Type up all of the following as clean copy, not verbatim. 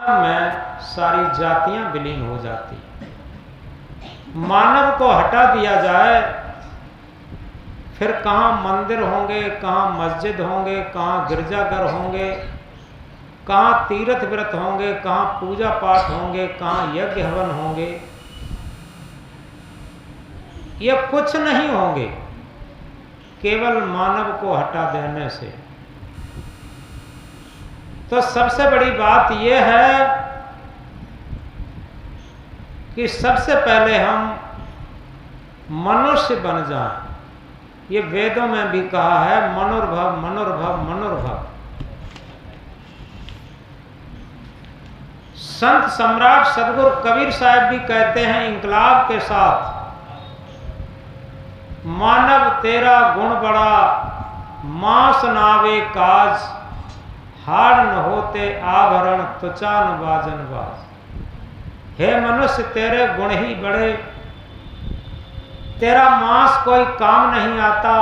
में सारी जातियां विलीन हो जाती। मानव को हटा दिया जाए, फिर कहाँ मंदिर होंगे, कहाँ मस्जिद होंगे, कहाँ गिरजाघर होंगे, कहाँ तीर्थ व्रत होंगे, कहाँ पूजा पाठ होंगे, कहाँ यज्ञ हवन होंगे। ये कुछ नहीं होंगे केवल मानव को हटा देने से। तो सबसे बड़ी बात यह है कि सबसे पहले हम मनुष्य बन जाएं। ये वेदों में भी कहा है, मनुर्भव मनुर्भव मनुर्भव। संत सम्राट सदगुरु कबीर साहब भी कहते हैं इंकलाब के साथ, मानव तेरा गुण बड़ा, मांस नावे काज, हाड़ न होते आभरण, तुचान बाजन बाज। हे मनुष्य तेरे गुण ही बड़े, तेरा मांस कोई काम नहीं आता,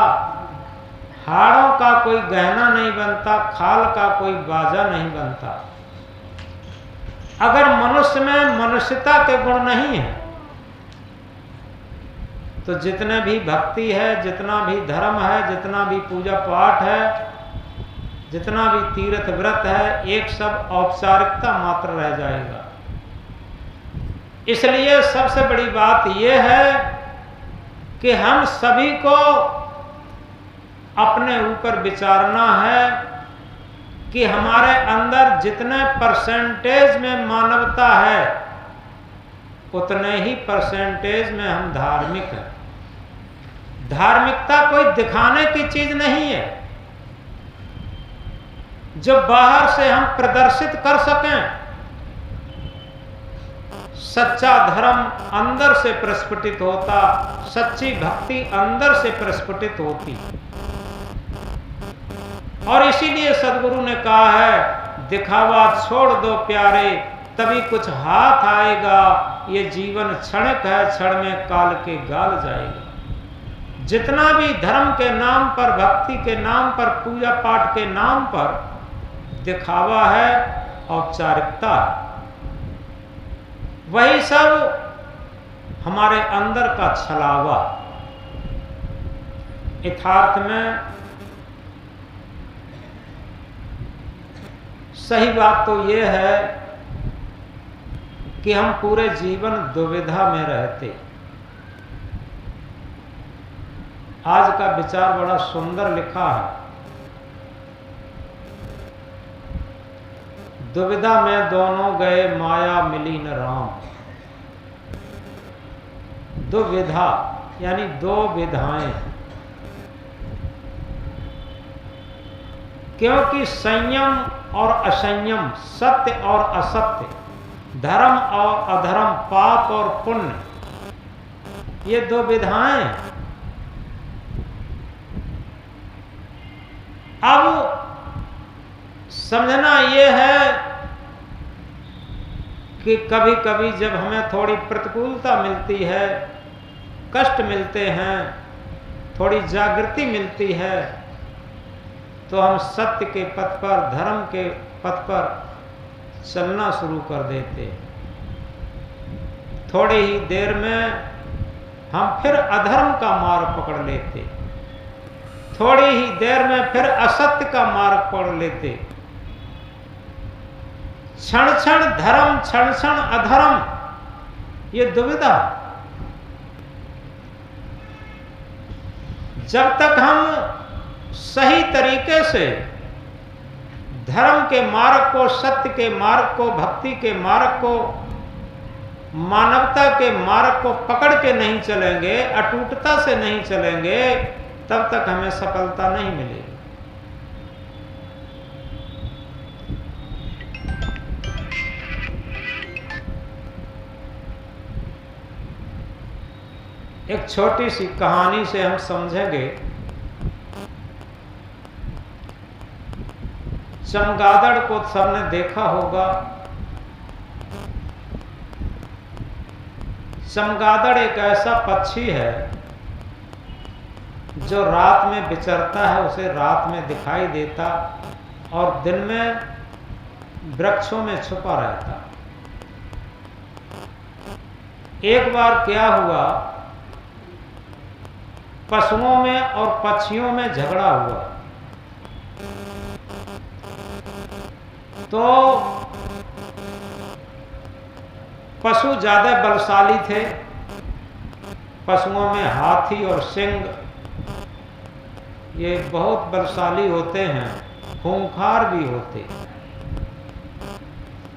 हाड़ों का कोई गहना नहीं बनता, खाल का कोई बाजा नहीं बनता। अगर मनुष्य में मनुष्यता के गुण नहीं है तो जितने भी भक्ति है, जितना भी धर्म है, जितना भी पूजा पाठ है, जितना भी तीर्थ व्रत है, एक सब औपचारिकता मात्र रह जाएगा। इसलिए सबसे बड़ी बात यह है कि हम सभी को अपने ऊपर विचारना है कि हमारे अंदर जितने परसेंटेज में मानवता है उतने ही परसेंटेज में हम धार्मिक हैं। धार्मिकता कोई दिखाने की चीज नहीं है जो बाहर से हम प्रदर्शित कर सकें। सच्चा धर्म अंदर से प्रस्फुटित होता, सच्ची भक्ति अंदर से प्रस्फुटित होती। और इसीलिए सदगुरु ने कहा है, दिखावा छोड़ दो प्यारे, तभी कुछ हाथ आएगा। ये जीवन क्षणिक है, क्षण में काल के गाल जाएगा। जितना भी धर्म के नाम पर, भक्ति के नाम पर, पूजा पाठ के नाम पर दिखावा है, औपचारिकता है, वही सब हमारे अंदर का छलावा। यथार्थ में सही बात तो यह है कि हम पूरे जीवन दुविधा में रहते। आज का विचार बड़ा सुंदर लिखा है, दुविधा में दोनों गए, माया मिली न राम। दुविधा यानी दो विधाएं, क्योंकि संयम और असंयम, सत्य और असत्य, धर्म और अधर्म, पाप और पुण्य, ये दो विधाएं हैं। अब समझना यह है कि कभी कभी जब हमें थोड़ी प्रतिकूलता मिलती है, कष्ट मिलते हैं, थोड़ी जागृति मिलती है, तो हम सत्य के पथ पर, धर्म के पथ पर चलना शुरू कर देते। थोड़ी ही देर में हम फिर अधर्म का मार्ग पकड़ लेते, थोड़ी ही देर में फिर असत्य का मार्ग पकड़ लेते। क्षण क्षण धर्म, क्षण क्षण अधर्म, ये दुविधा। जब तक हम सही तरीके से धर्म के मार्ग को, सत्य के मार्ग को, भक्ति के मार्ग को, मानवता के मार्ग को पकड़ के नहीं चलेंगे, अटूटता से नहीं चलेंगे, तब तक हमें सफलता नहीं मिलेगी। एक छोटी सी कहानी से हम समझेंगे। चमगादड़ को सबने देखा होगा। चमगादड़ एक ऐसा पक्षी है जो रात में विचरता है, उसे रात में दिखाई देता और दिन में वृक्षों में छुपा रहता। एक बार क्या हुआ, पशुओं में और पक्षियों में झगड़ा हुआ। तो पशु ज्यादा बलशाली थे, पशुओं में हाथी और सिंह ये बहुत बलशाली होते हैं, खूंखार भी होते।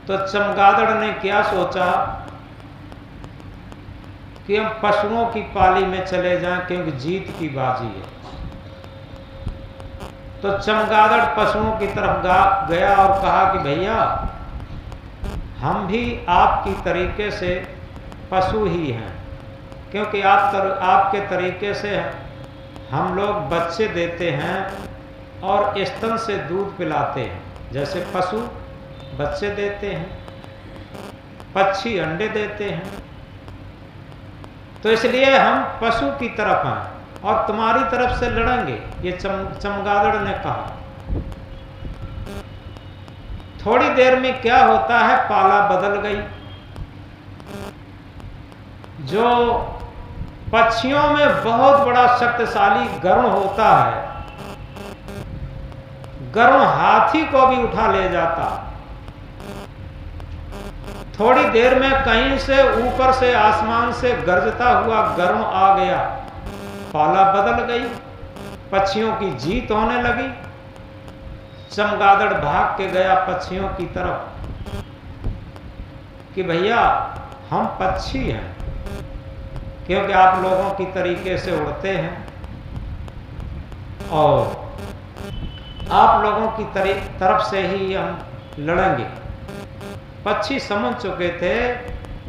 तो चमगादड़ ने क्या सोचा कि हम पशुओं की पाली में चले जाएं, क्योंकि जीत की बाजी है। तो चमगादड़ पशुओं की तरफ गया और कहा कि भैया, हम भी आपकी तरीके से पशु ही हैं, क्योंकि आपके तरीके से हम लोग बच्चे देते हैं और स्तन से दूध पिलाते हैं। जैसे पशु बच्चे देते हैं, पक्षी अंडे देते हैं, तो इसलिए हम पशु की तरफ हैं और तुम्हारी तरफ से लड़ेंगे, ये चमगादड़ ने कहा। थोड़ी देर में क्या होता है, पाला बदल गई। जो पक्षियों में बहुत बड़ा शक्तिशाली गरुड़ होता है, गरुड़ हाथी को भी उठा ले जाता। थोड़ी देर में कहीं से ऊपर से आसमान से गरजता हुआ गरुड़ आ गया, पाला बदल गई, पक्षियों की जीत होने लगी। चमगादड़ भाग के गया पक्षियों की तरफ कि भैया, हम पक्षी हैं, क्योंकि आप लोगों की तरीके से उड़ते हैं और आप लोगों की तरफ से ही हम लड़ेंगे। पक्षी समझ चुके थे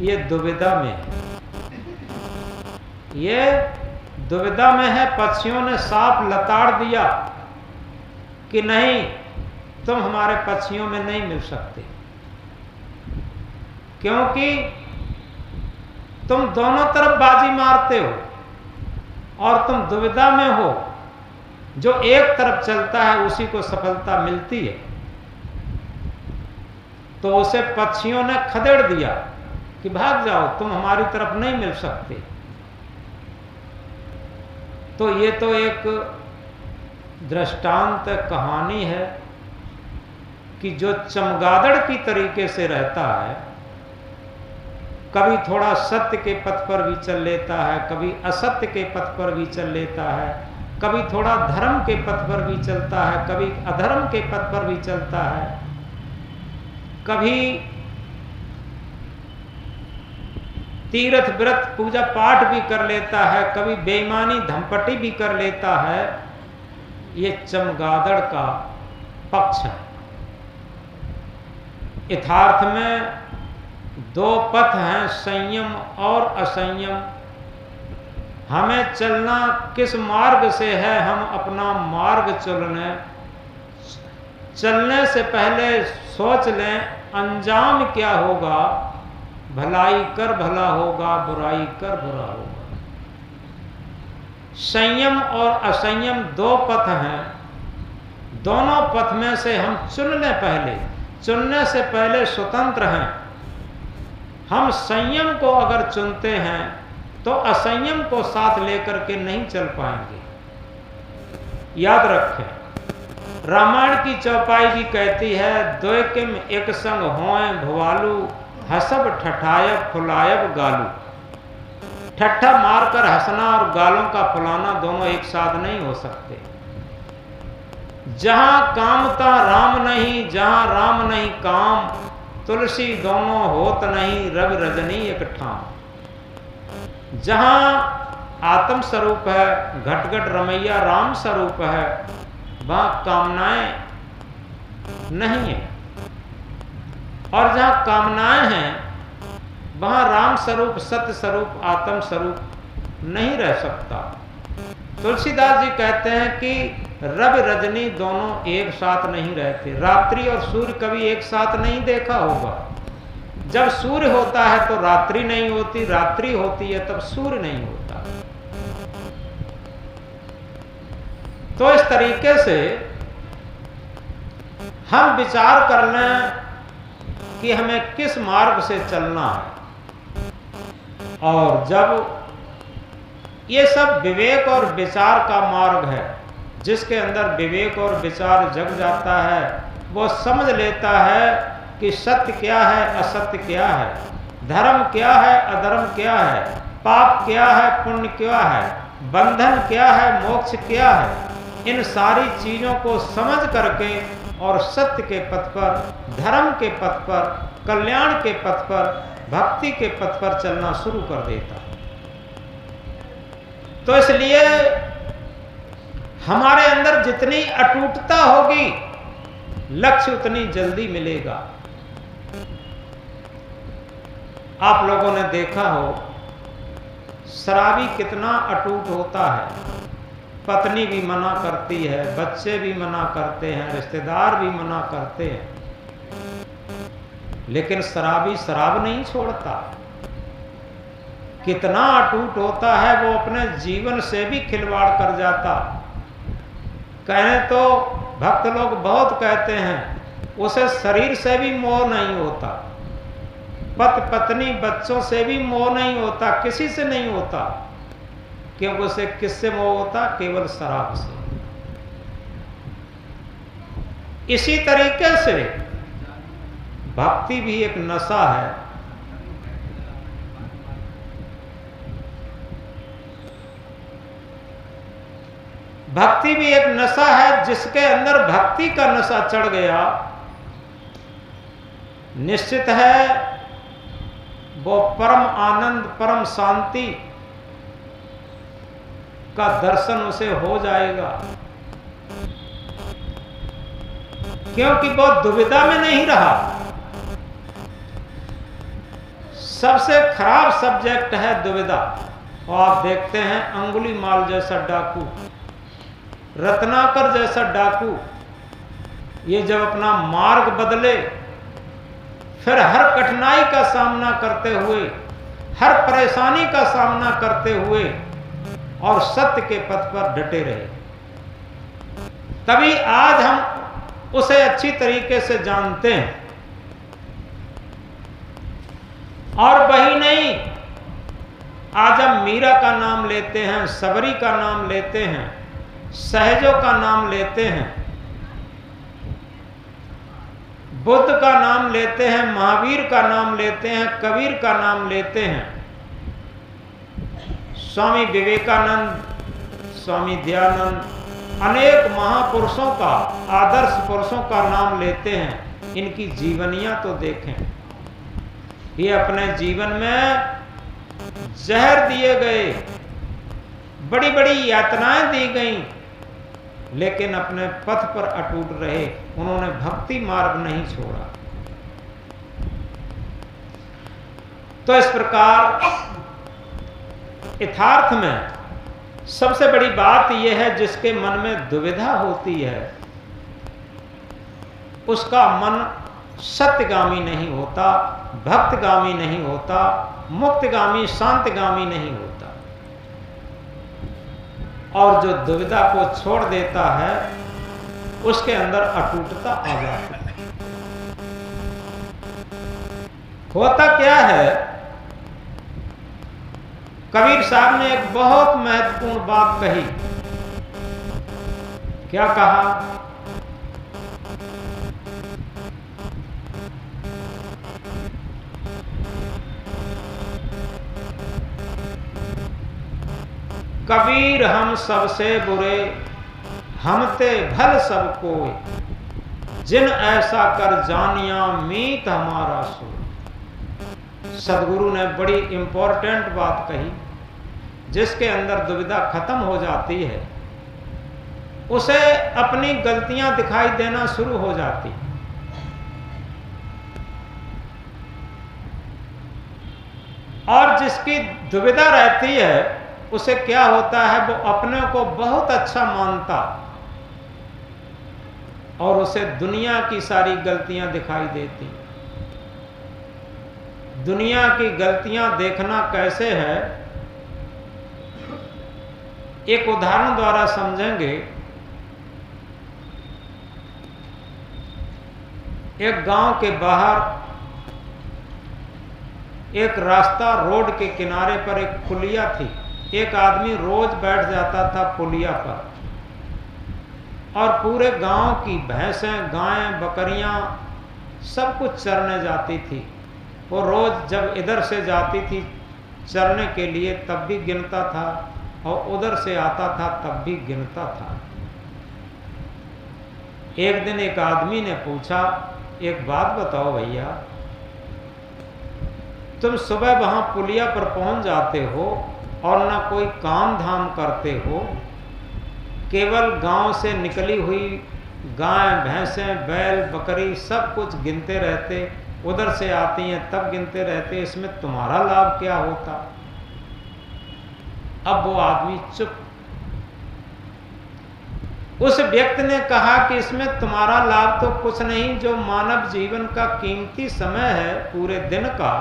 ये दुविधा में है, ये दुविधा में है। पक्षियों ने साफ लताड़ दिया कि नहीं, तुम हमारे पक्षियों में नहीं मिल सकते, क्योंकि तुम दोनों तरफ बाजी मारते हो और तुम दुविधा में हो। जो एक तरफ चलता है उसी को सफलता मिलती है। तो उसे पक्षियों ने खदेड़ दिया कि भाग जाओ, तुम हमारी तरफ नहीं मिल सकते। तो ये तो एक दृष्टांत कहानी है कि जो चमगादड़ की तरीके से रहता है, कभी थोड़ा सत्य के पथ पर भी चल लेता है, कभी असत्य के पथ पर भी चल लेता है, कभी थोड़ा धर्म के पथ पर भी चलता है, कभी अधर्म के पथ पर भी चलता है, कभी तीर्थ व्रत पूजा पाठ भी कर लेता है, कभी बेईमानी धमपटी भी कर लेता है। ये चमगादड़ का पक्ष है। यथार्थ में दो पथ हैं, संयम और असंयम। हमें चलना किस मार्ग से है, हम अपना मार्ग चलने से पहले सोच लें अंजाम क्या होगा। भलाई कर भला होगा, बुराई कर बुरा होगा। संयम और असंयम दो पथ हैं, दोनों पथ में से हम चुन लें। पहले चुनने से पहले स्वतंत्र हैं। हम संयम को अगर चुनते हैं तो असंयम को साथ लेकर के नहीं चल पाएंगे। याद रखें, रामायण की चौपाई भी कहती है, दोय किम एक संग होए भुवालू, हसब ठठायब फुलायब गालू। ठट्ठा मारकर हंसना और गालों का फुलाना दोनों एक साथ नहीं हो सकते। जहां कामता राम नहीं, जहां राम नहीं काम, तुलसी दोनों होत नहीं, रवि रजनी एक ठाम। जहां आत्म स्वरूप है, घट घट रमैया राम स्वरूप है, वहां कामनाएं नहीं है। और जहां कामनाएं हैं वहां राम स्वरूप, सत्य स्वरूप, आत्म स्वरूप नहीं रह सकता। तुलसीदास जी कहते हैं कि रवि रजनी दोनों एक साथ नहीं रहते। रात्रि और सूर्य कभी एक साथ नहीं देखा होगा। जब सूर्य होता है तो रात्रि नहीं होती, रात्रि होती है तब सूर्य नहीं होता। तो इस तरीके से हम विचार कर लें कि हमें किस मार्ग से चलना है। और जब ये सब विवेक और विचार का मार्ग है, जिसके अंदर विवेक और विचार जग जाता है, वो समझ लेता है कि सत्य क्या है, असत्य क्या है, धर्म क्या है, अधर्म क्या है, पाप क्या है, पुण्य क्या है, बंधन क्या है, मोक्ष क्या है। इन सारी चीजों को समझ करके और सत्य के पथ पर, धर्म के पथ पर, कल्याण के पथ पर, भक्ति के पथ पर चलना शुरू कर देता है। तो इसलिए हमारे अंदर जितनी अटूटता होगी, लक्ष्य उतनी जल्दी मिलेगा। आप लोगों ने देखा हो, शराबी कितना अटूट होता है। पत्नी भी मना करती है, बच्चे भी मना करते हैं, रिश्तेदार भी मना करते हैं, लेकिन शराबी शराब नहीं छोड़ता। कितना अटूट होता है, वो अपने जीवन से भी खिलवाड़ कर जाता। कहें तो भक्त लोग बहुत कहते हैं, उसे शरीर से भी मोह नहीं होता, पति पत्नी बच्चों से भी मोह नहीं होता, किसी से नहीं होता। क्योंकि उसे किससे मोह होता? केवल शराब से। इसी तरीके से भक्ति भी एक नशा है। भक्ति भी एक नशा है, जिसके अंदर भक्ति का नशा चढ़ गया, निश्चित है वो परम आनंद, परम शांति का दर्शन उसे हो जाएगा। क्योंकि वो दुविधा में नहीं रहा। सबसे खराब सब्जेक्ट है दुविधा। और आप देखते हैं अंगुलीमाल जैसा डाकू, रत्नाकर जैसा डाकू, ये जब अपना मार्ग बदले, फिर हर कठिनाई का सामना करते हुए, हर परेशानी का सामना करते हुए और सत्य के पथ पर डटे रहे, तभी आज हम उसे अच्छी तरीके से जानते हैं। और वही नहीं, आज हम मीरा का नाम लेते हैं, सबरी का नाम लेते हैं, सहजों का नाम लेते हैं, बुद्ध का नाम लेते हैं, महावीर का नाम लेते हैं, कबीर का नाम लेते हैं, स्वामी विवेकानंद, स्वामी दयानंद, अनेक महापुरुषों का, आदर्श पुरुषों का नाम लेते हैं। इनकी जीवनियां तो देखें। ये अपने जीवन में जहर दिए गए, बड़ी बड़ी यातनाएं दी गईं, लेकिन अपने पथ पर अटूट रहे। उन्होंने भक्ति मार्ग नहीं छोड़ा। तो इस प्रकार यथार्थ में सबसे बड़ी बात यह है, जिसके मन में दुविधा होती है, उसका मन सत्यगामी नहीं होता, भक्तगामी नहीं होता, मुक्तगामी, शांतगामी नहीं होता। और जो दुविधा को छोड़ देता है, उसके अंदर अटूटता आ जाती है। होता क्या है, कबीर साहब ने एक बहुत महत्वपूर्ण बात कही। क्या कहा? कबीर हम सबसे बुरे, हमते भल सब कोय, जिन ऐसा कर जानिया मीत हमारा सो। सदगुरु ने बड़ी इंपॉर्टेंट बात कही। जिसके अंदर दुविधा खत्म हो जाती है, उसे अपनी गलतियां दिखाई देना शुरू हो जाती। और जिसकी दुविधा रहती है, उसे क्या होता है, वो अपने को बहुत अच्छा मानता और उसे दुनिया की सारी गलतियां दिखाई देती। दुनिया की गलतियां देखना कैसे है, एक उदाहरण द्वारा समझेंगे। एक गांव के बाहर एक रास्ता, रोड के किनारे पर एक पुलिया थी। एक आदमी रोज बैठ जाता था पुलिया पर और पूरे गांव की भैंसें, गायें, बकरियां सब कुछ चरने जाती थी। वो रोज जब इधर से जाती थी चरने के लिए तब भी गिनता था और उधर से आता था तब भी गिनता था। एक दिन एक आदमी ने पूछा, एक बात बताओ भैया, तुम सुबह वहां पुलिया पर पहुंच जाते हो और ना कोई काम धाम करते हो, केवल गांव से निकली हुई गाय, भैंसें, बैल, बकरी सब कुछ गिनते रहते, उधर से आती हैं तब गिनते रहते, इसमें तुम्हारा लाभ क्या होता? अब वो आदमी चुप। उस व्यक्ति ने कहा कि इसमें तुम्हारा लाभ तो कुछ नहीं, जो मानव जीवन का कीमती समय है पूरे दिन का,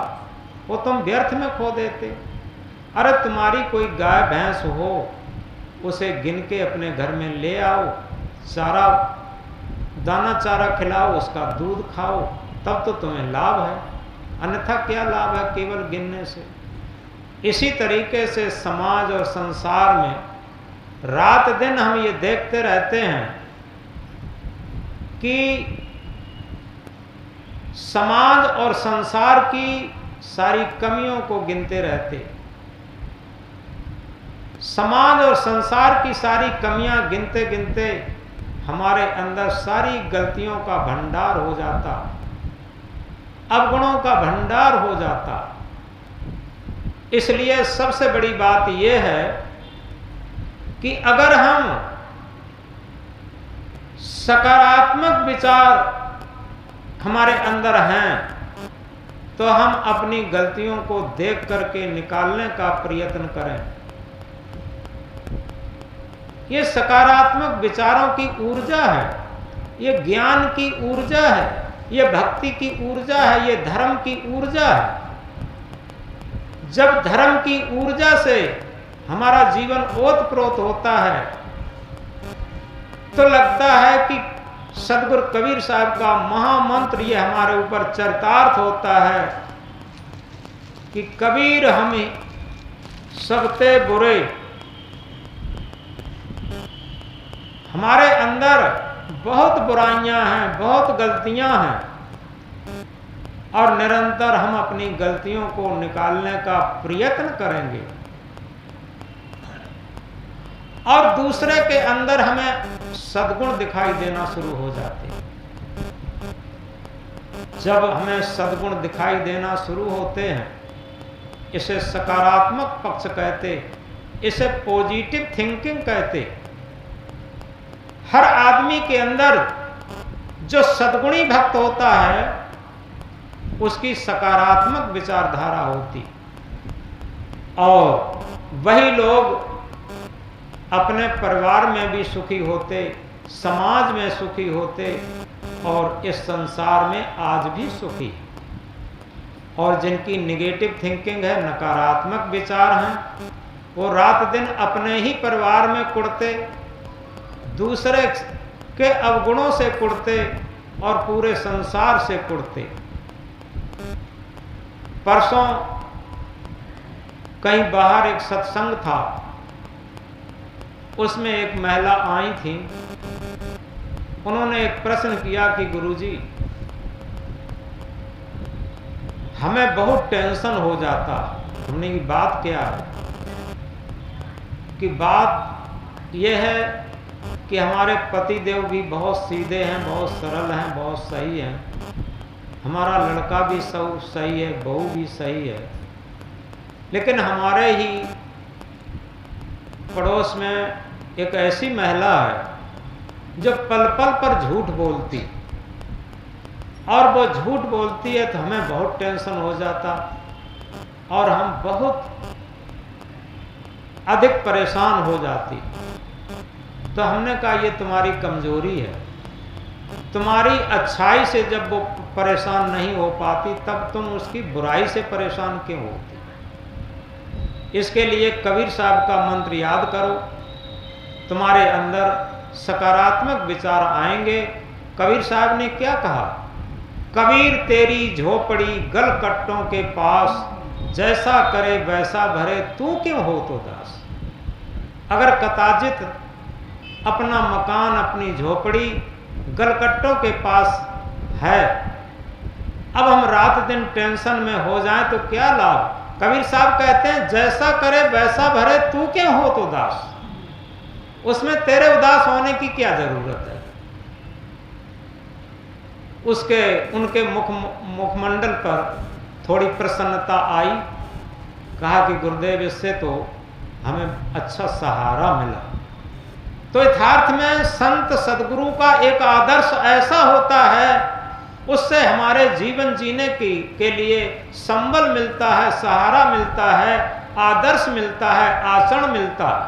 वो तुम व्यर्थ में खो देते। अरे तुम्हारी कोई गाय भैंस हो, उसे गिन के अपने घर में ले आओ, चारा, दाना चारा खिलाओ, उसका दूध खाओ, तब तो तुम्हें लाभ है, अन्यथा क्या लाभ है केवल गिनने से। इसी तरीके से समाज और संसार में रात दिन हम ये देखते रहते हैं कि समाज और संसार की सारी कमियों को गिनते रहते, समाज और संसार की सारी कमियां गिनते गिनते हमारे अंदर सारी गलतियों का भंडार हो जाता, अवगुणों का भंडार हो जाता। इसलिए सबसे बड़ी बात यह है कि अगर हम सकारात्मक विचार हमारे अंदर हैं तो हम अपनी गलतियों को देख करके निकालने का प्रयत्न करें। ये सकारात्मक विचारों की ऊर्जा है, ये ज्ञान की ऊर्जा है, ये भक्ति की ऊर्जा है, ये धर्म की ऊर्जा है। जब धर्म की ऊर्जा से हमारा जीवन ओतप्रोत होता है तो लगता है कि सदगुरु कबीर साहब का महामंत्र ये हमारे ऊपर चरितार्थ होता है कि कबीर हमें सबते बुरे। हमारे अंदर बहुत बुराइयां हैं, बहुत गलतियां हैं और निरंतर हम अपनी गलतियों को निकालने का प्रयत्न करेंगे और दूसरे के अंदर हमें सद्गुण दिखाई देना शुरू हो जाते हैं। जब हमें सद्गुण दिखाई देना शुरू होते हैं, इसे सकारात्मक पक्ष कहते, इसे पॉजिटिव थिंकिंग कहते। हर आदमी के अंदर जो सद्गुणी भक्त होता है उसकी सकारात्मक विचारधारा होती और वही लोग अपने परिवार में भी सुखी होते, समाज में सुखी होते और इस संसार में आज भी सुखी। और जिनकी निगेटिव थिंकिंग है, नकारात्मक विचार हैं, वो रात दिन अपने ही परिवार में कुढ़ते, दूसरे के अवगुणों से कुढ़ते और पूरे संसार से कुढ़ते। परसों कहीं बाहर एक सत्संग था, उसमें एक महिला आई थी। उन्होंने एक प्रश्न किया कि गुरुजी, हमें बहुत टेंशन हो जाता। हमने की बात क्या है? कि बात यह है कि हमारे पति देव भी बहुत सीधे हैं, बहुत सरल हैं, बहुत सही हैं। हमारा लड़का भी सब सही है, बहू भी सही है, लेकिन हमारे ही पड़ोस में एक ऐसी महिला है जो पल पल पर झूठ बोलती, और वो झूठ बोलती है तो हमें बहुत टेंशन हो जाता और हम बहुत अधिक परेशान हो जाती। तो हमने कहा ये तुम्हारी कमजोरी है, तुम्हारी अच्छाई से जब वो परेशान नहीं हो पाती तब तुम उसकी बुराई से परेशान क्यों होती। इसके लिए कबीर साहब का मंत्र याद करो, तुम्हारे अंदर सकारात्मक विचार आएंगे। कबीर साहब ने क्या कहा कबीर तेरी झोपड़ी गलकट्टों के पास, जैसा करे वैसा भरे तू क्यों हो तो दास। अगर कदाचित अपना मकान अपनी झोपड़ी गलकट्टों के पास है, अब हम रात दिन टेंशन में हो जाएं तो क्या लाभ। कबीर साहब कहते हैं जैसा करे वैसा भरे तू क्यों हो तो दास। उसमें तेरे उदास होने की क्या जरूरत है। उनके मुखमंडल पर थोड़ी प्रसन्नता आई। कहा कि गुरुदेव इससे तो हमें अच्छा सहारा मिला। तो यथार्थ में संत सदगुरु का एक आदर्श ऐसा होता है, उससे हमारे जीवन जीने के लिए संबल मिलता है, सहारा मिलता है, आदर्श मिलता है, आचरण मिलता है।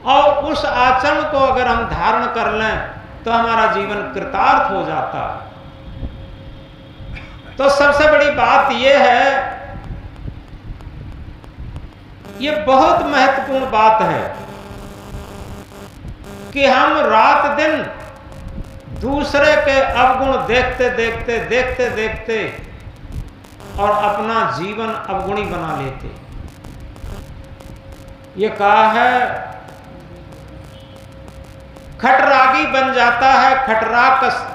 और उस आचरण को अगर हम धारण कर लें तो हमारा जीवन कृतार्थ हो जाता है। तो सबसे बड़ी बात यह है, ये बहुत महत्वपूर्ण बात है कि हम रात दिन दूसरे के अवगुण देखते देखते और अपना जीवन अवगुणी बना लेते। ये कहा है खटरागी बन जाता है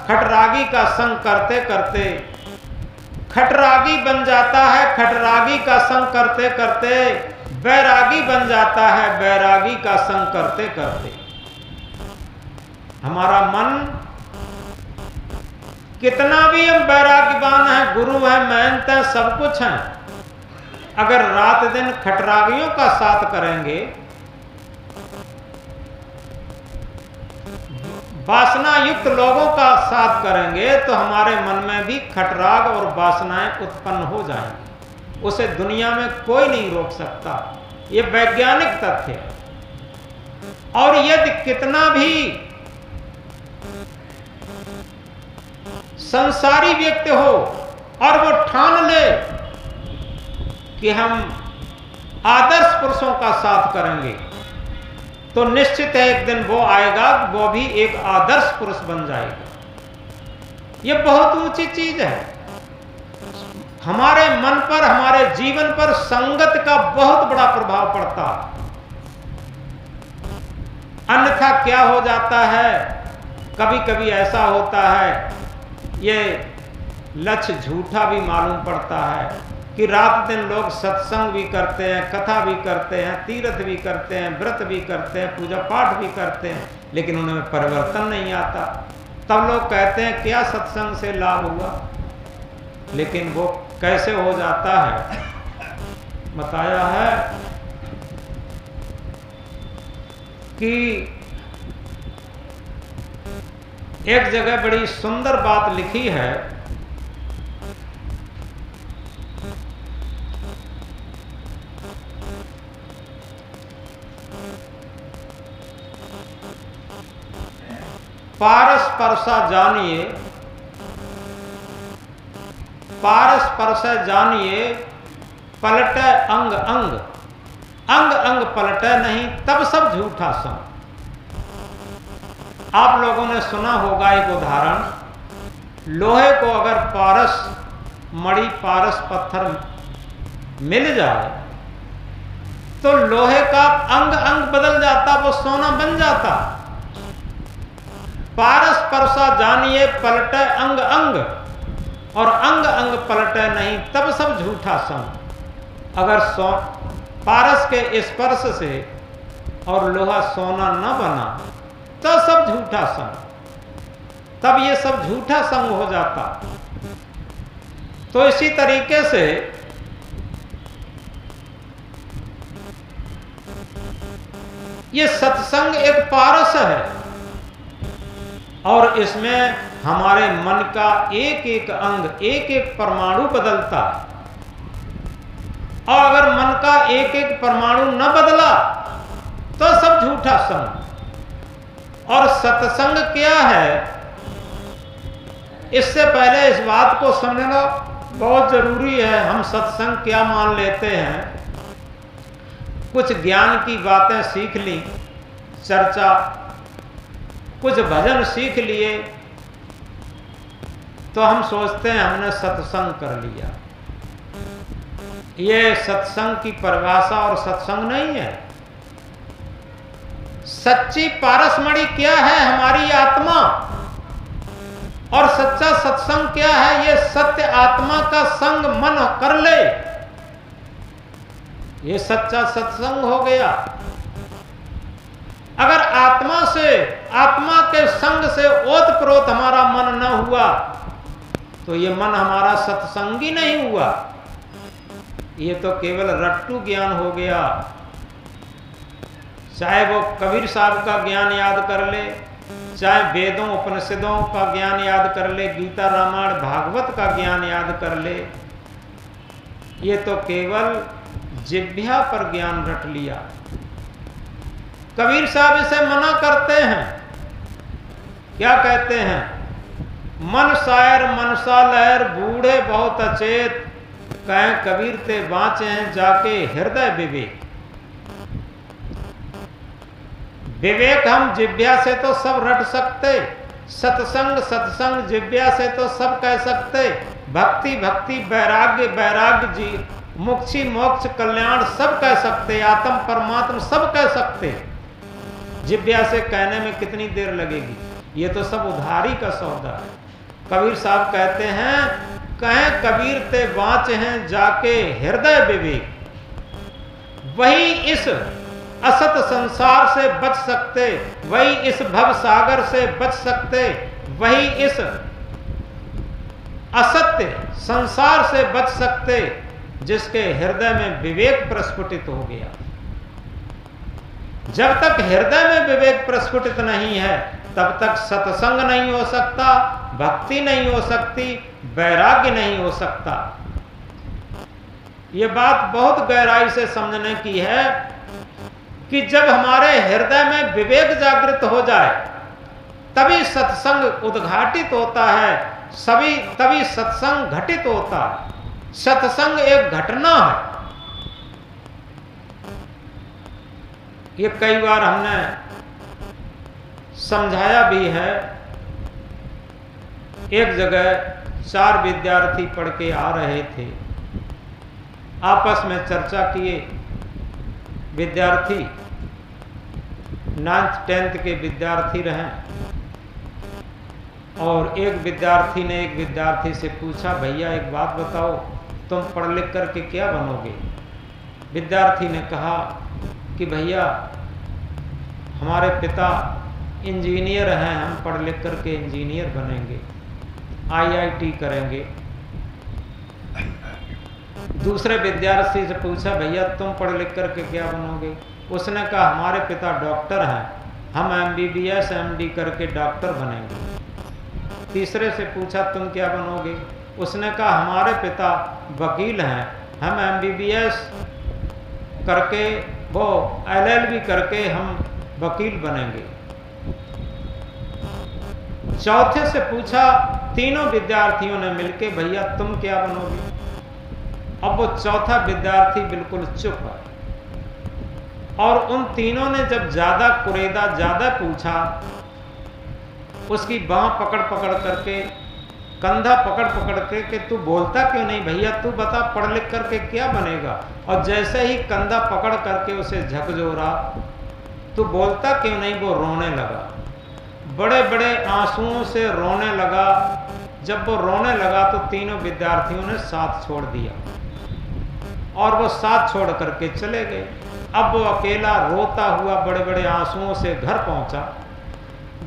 खटरागी का संग करते करते। खटरागी बन जाता है खटरागी का संग करते करते। बैरागी बन जाता है बैरागी का संग करते करते। हमारा मन कितना भी हम बैरागीवान हैं, गुरु हैं, महंत हैं, सब कुछ हैं, अगर रात दिन खटरागियों का साथ करेंगे, वासना युक्त लोगों का साथ करेंगे, तो हमारे मन में भी खटराग और वासनाएं उत्पन्न हो जाएंगी। उसे दुनिया में कोई नहीं रोक सकता। ये वैज्ञानिक तथ्य है। और यदि कितना भी संसारी व्यक्ति हो और वो ठान ले कि हम आदर्श पुरुषों का साथ करेंगे, तो निश्चित है एक दिन वो आएगा, वो भी एक आदर्श पुरुष बन जाएगा। ये बहुत ऊंची चीज है। हमारे मन पर, हमारे जीवन पर संगत का बहुत बड़ा प्रभाव पड़ता है। अन्यथा क्या हो जाता है, कभी कभी ऐसा होता है, ये लक्ष्य झूठा भी मालूम पड़ता है कि रात दिन लोग सत्संग भी करते हैं, कथा भी करते हैं, तीर्थ भी करते हैं, व्रत भी करते हैं, पूजा पाठ भी करते हैं, लेकिन उनमें परिवर्तन नहीं आता। तब लोग कहते हैं क्या सत्संग से लाभ हुआ, लेकिन वो कैसे हो जाता है बताया है कि एक जगह बड़ी सुंदर बात लिखी है। पारस परसा जानिए, पारस परसा जानिए, पलटे अंग अंग, अंग अंग पलटे नहीं, तब सब झूठा संग। आप लोगों ने सुना होगा एक उदाहरण, लोहे को अगर पारस मणि पारस पत्थर मिल जाए तो लोहे का अंग अंग बदल जाता, वो सोना बन जाता। पारस परसा जानिए, पलटे अंग अंग, और अंग अंग पलटे नहीं, तब सब झूठा संग। अगर पारस के स्पर्श से और लोहा सोना न बना तो सब झूठा संग, तब ये सब झूठा संग हो जाता। तो इसी तरीके से ये सत्संग एक पारस है, और इसमें हमारे मन का एक एक अंग, एक एक परमाणु बदलता है। और अगर मन का एक एक परमाणु न बदला तो सब झूठा संग। और सत्संग क्या है, इससे पहले इस बात को समझना बहुत जरूरी है। हम सत्संग क्या मान लेते हैं, कुछ ज्ञान की बातें सीख ली, चर्चा, कुछ भजन सीख लिए, तो हम सोचते हैं हमने सत्संग कर लिया। ये सत्संग की परिभाषा और सत्संग नहीं है। सच्ची पारसमणि क्या है? हमारी आत्मा। और सच्चा सत्संग क्या है? ये सत्य आत्मा का संग मन कर ले, ये सच्चा सत्संग हो गया। अगर आत्मा से, आत्मा के संग से ओतप्रोत हमारा मन न हुआ तो ये मन हमारा सत्संगी नहीं हुआ, ये तो केवल रट्टू ज्ञान हो गया। चाहे वो कबीर साहब का ज्ञान याद कर ले, चाहे वेदों उपनिषदों का ज्ञान याद कर ले, गीता रामायण भागवत का ज्ञान याद कर ले, ये तो केवल जिह्वा पर ज्ञान रट लिया। कबीर साहब इसे मना करते हैं, क्या कहते हैं? मन शायर मनसा लहर बूढ़े बहुत अचेत, कहें कबीर ते बाँचे हैं जाके हृदय विवेक। विवेक हम जिह्वा से तो सब रट सकते, सत्संग सत्संग जिह्वा से तो सब कह सकते, भक्ति भक्ति वैराग्य वैराग्य जी मुक्ति मोक्ष कल्याण सब कह सकते, आत्म परमात्मा सब कह सकते। जिह्वा से कहने में कितनी देर लगेगी? ये तो सब उधारी का सौदा है। कबीर साहब कहते हैं, कहें कबीर ते बाँचे हैं जाके हृदय विवेक। वही इस असत संसार से बच सकते, वही इस भव सागर से बच सकते, वही इस असत्य संसार से बच सकते जिसके हृदय में विवेक प्रस्फुटित हो गया। जब तक हृदय में विवेक प्रस्फुटित नहीं है तब तक सत्संग नहीं हो सकता, भक्ति नहीं हो सकती, वैराग्य नहीं हो सकता। यह बात बहुत गहराई से समझने की है कि जब हमारे हृदय में विवेक जागृत हो जाए तभी सत्संग उद्घाटित होता है, तभी सत्संग घटित होता है। सत्संग एक घटना है। ये कई बार हमने समझाया भी है। एक जगह 4 विद्यार्थी पढ़ के आ रहे थे, आपस में चर्चा किए। विद्यार्थी 9th 10th के विद्यार्थी रहे और एक विद्यार्थी ने एक विद्यार्थी से पूछा, भैया एक बात बताओ, तुम पढ़ लिख करके क्या बनोगे? विद्यार्थी ने कहा कि भैया हमारे पिता इंजीनियर हैं, हम पढ़ लिख करके इंजीनियर बनेंगे, IIT करेंगे। दूसरे विद्यार्थी से पूछा, भैया तुम पढ़ लिख करके क्या बनोगे? उसने कहा हमारे पिता डॉक्टर हैं, हम MBBS MD करके डॉक्टर बनेंगे। तीसरे से पूछा तुम क्या बनोगे? उसने कहा हमारे पिता वकील हैं, हम MBBS करके वो LLB करके हम वकील बनेंगे। चौथे से पूछा, तीनों विद्यार्थियों ने मिलके, भैया तुम क्या बनोगे? अब वो चौथा विद्यार्थी बिल्कुल चुप है और उन तीनों ने जब ज्यादा कुरेदा ज्यादा पूछा, उसकी बांह पकड़ पकड़ करके, कंधा पकड़ पकड़ के कि तू बोलता क्यों नहीं भैया, तू बता पढ़ लिख करके क्या बनेगा? और जैसे ही कंधा पकड़ करके उसे झकझोरा, तू बोलता क्यों नहीं, वो रोने लगा, बड़े बड़े आंसुओं से रोने लगा। जब वो रोने लगा तो तीनों विद्यार्थियों ने साथ छोड़ दिया और वो साथ छोड़ करके चले गए। अब वो अकेला रोता हुआ बड़े बड़े आंसुओं से घर पहुंचा।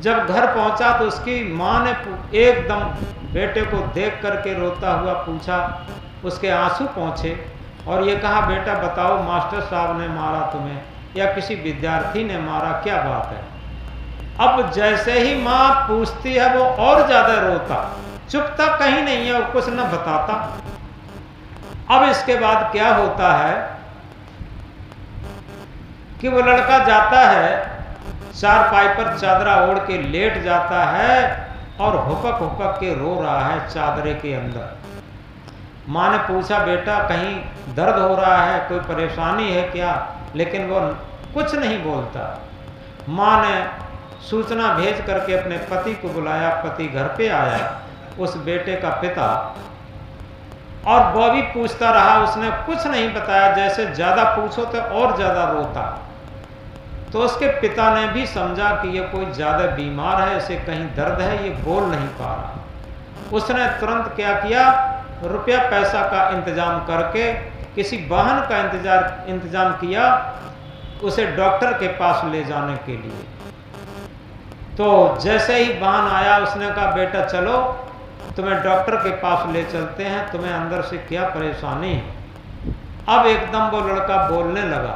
जब घर पहुंचा तो उसकी माँ ने एकदम बेटे को देख करके रोता हुआ पूछा, उसके आंसू पहुंचे और ये कहा, बेटा बताओ मास्टर साहब ने मारा तुम्हें या किसी विद्यार्थी ने मारा, क्या बात है? अब जैसे ही माँ पूछती है वो और ज्यादा रोता, चुपता कहीं नहीं है और कुछ न बताता। अब इसके बाद क्या होता है कि वो लड़का जाता है, चारपाई पर चादरा ओढ़ के लेट जाता है और हुपक हुपक के रो रहा है चादरे के अंदर। माँ ने पूछा, बेटा कहीं दर्द हो रहा है, कोई परेशानी है क्या? लेकिन वो कुछ नहीं बोलता। माँ ने सूचना भेज करके अपने पति को बुलाया, पति घर पे आया उस बेटे का पिता, और वो भी पूछता रहा, उसने कुछ नहीं बताया, जैसे ज़्यादा पूछो तो और ज़्यादा रोता। तो उसके पिता ने भी समझा कि ये कोई ज़्यादा बीमार है, इसे कहीं दर्द है, ये बोल नहीं पा रहा। उसने तुरंत क्या किया, रुपया पैसा का इंतजाम करके किसी वाहन का इंतजाम किया उसे डॉक्टर के पास ले जाने के लिए। तो जैसे ही वाहन आया, उसने कहा, बेटा चलो तुम्हें डॉक्टर के पास ले चलते हैं, तुम्हें अंदर से क्या परेशानी है। अब एकदम वो लड़का बोलने लगा।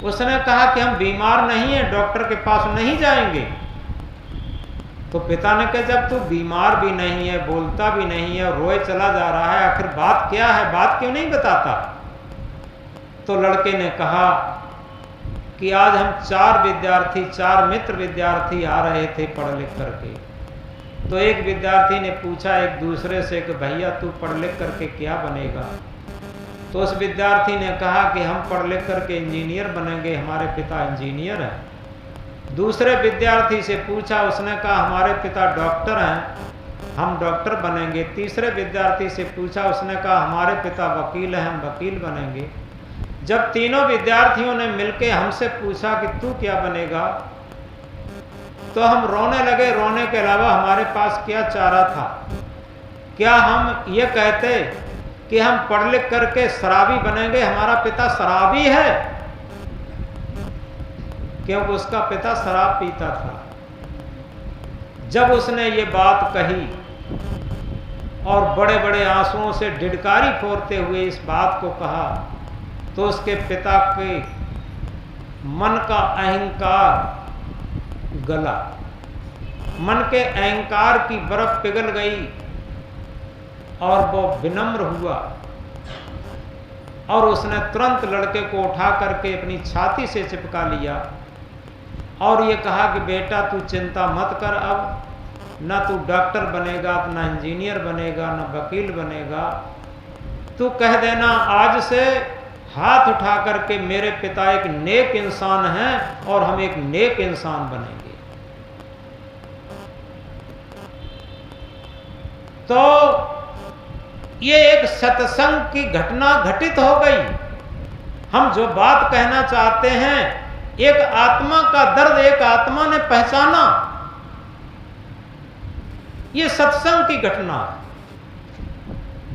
उसने कहा कि हम बीमार नहीं हैं, डॉक्टर के पास नहीं जाएंगे। तो पिता ने कहा, जब तू बीमार भी नहीं है, बोलता भी नहीं है, रोए चला जा रहा है, आखिर बात क्या है, बात क्यों नहीं बताता। तो लड़के ने कहा कि आज हम 4 मित्र विद्यार्थी आ रहे थे पढ़ लिख करके। तो एक विद्यार्थी ने पूछा एक दूसरे से कि भैया तू पढ़ लिख करके क्या बनेगा। तो उस विद्यार्थी ने कहा कि हम पढ़ लिख करके इंजीनियर बनेंगे, हमारे पिता इंजीनियर हैं। दूसरे विद्यार्थी से पूछा, उसने कहा हमारे पिता डॉक्टर हैं, हम डॉक्टर बनेंगे। तीसरे विद्यार्थी से पूछा, उसने कहा हमारे पिता वकील हैं, हम वकील बनेंगे। जब तीनों विद्यार्थियों ने मिलकर हमसे पूछा कि तू क्या बनेगा, तो हम रोने लगे। रोने के अलावा हमारे पास क्या चारा था। क्या हम ये कहते कि हम पढ़ लिख करके शराबी बनेंगे, हमारा पिता शराबी है, क्योंकि उसका पिता शराब पीता था। जब उसने ये बात कही और बड़े बड़े आंसुओं से डिडकारी फोड़ते हुए इस बात को कहा, तो उसके पिता के मन का अहंकार गला, मन के अहंकार की बर्फ पिघल गई और वो विनम्र हुआ। और उसने तुरंत लड़के को उठा करके अपनी छाती से चिपका लिया और ये कहा कि बेटा तू चिंता मत कर, अब ना तू डॉक्टर बनेगा, ना इंजीनियर बनेगा, ना वकील बनेगा। तू कह देना आज से हाथ उठा करके मेरे पिता एक नेक इंसान हैं और हम एक नेक इंसान बनेंगे। तो ये एक सत्संग की घटना घटित हो गई। हम जो बात कहना चाहते हैं, एक आत्मा का दर्द एक आत्मा ने पहचाना, ये सत्संग की घटना है।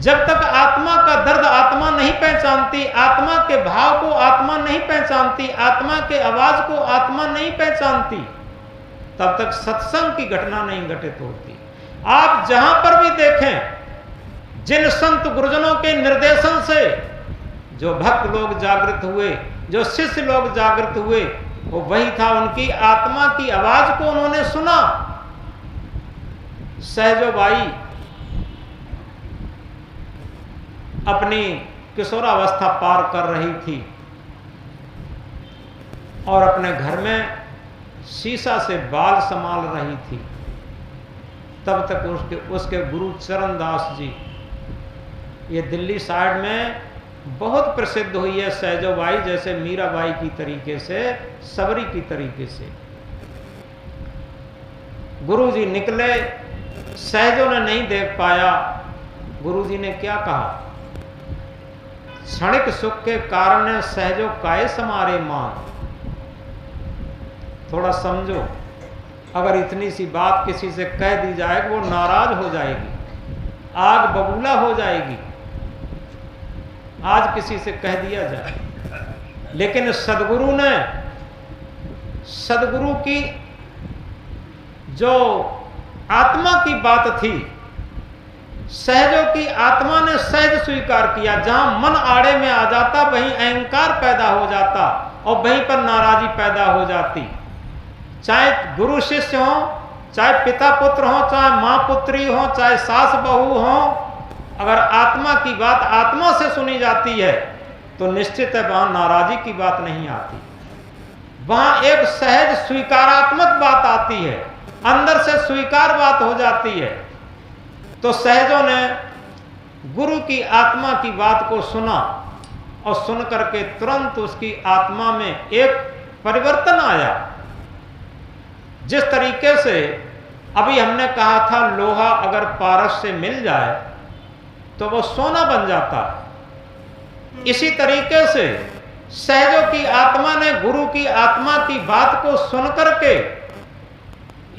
जब तक आत्मा का दर्द आत्मा नहीं पहचानती, आत्मा के भाव को आत्मा नहीं पहचानती, आत्मा के आवाज को आत्मा नहीं पहचानती, तब तक सत्संग की घटना नहीं घटित होती। आप जहां पर भी देखें, जिन संत गुरुजनों के निर्देशन से जो भक्त लोग जागृत हुए, जो शिष्य लोग जागृत हुए, वो वही था। उनकी आत्मा की आवाज को उन्होंने सुना। सहजोबाई अपनी किशोरावस्था पार कर रही थी और अपने घर में शीशा से बाल संभाल रही थी। तब तक उसके गुरु चरणदास जी, ये दिल्ली साइड में बहुत प्रसिद्ध हुई है सहजोबाई, जैसे मीराबाई की तरीके से, सबरी की तरीके से। गुरुजी निकले, सहजो ने नहीं देख पाया। गुरुजी ने क्या कहा, क्षणिक सुख के कारण सहजो काहे समारे मान। थोड़ा समझो, अगर इतनी सी बात किसी से कह दी जाए, वो नाराज हो जाएगी, आग बबूला हो जाएगी। आज किसी से कह दिया जाए, लेकिन सदगुरु की जो आत्मा की बात थी, सहजों की आत्मा ने सहज स्वीकार किया। जहां मन आड़े में आ जाता, वहीं अहंकार पैदा हो जाता और वहीं पर नाराजी पैदा हो जाती। चाहे गुरु शिष्य हो, चाहे पिता पुत्र हो, चाहे मां पुत्री हो, चाहे सास बहू हो, अगर आत्मा की बात आत्मा से सुनी जाती है तो निश्चित है वहां नाराजी की बात नहीं आती, वहां एक सहज स्वीकारात्मक बात आती है, अंदर से स्वीकार बात हो जाती है। तो सहजों ने गुरु की आत्मा की बात को सुना और सुन करके तुरंत उसकी आत्मा में एक परिवर्तन आया। जिस तरीके से अभी हमने कहा था लोहा अगर पारस से मिल जाए तो वो सोना बन जाता है। इसी तरीके से सहजों की आत्मा ने गुरु की आत्मा की बात को सुन करके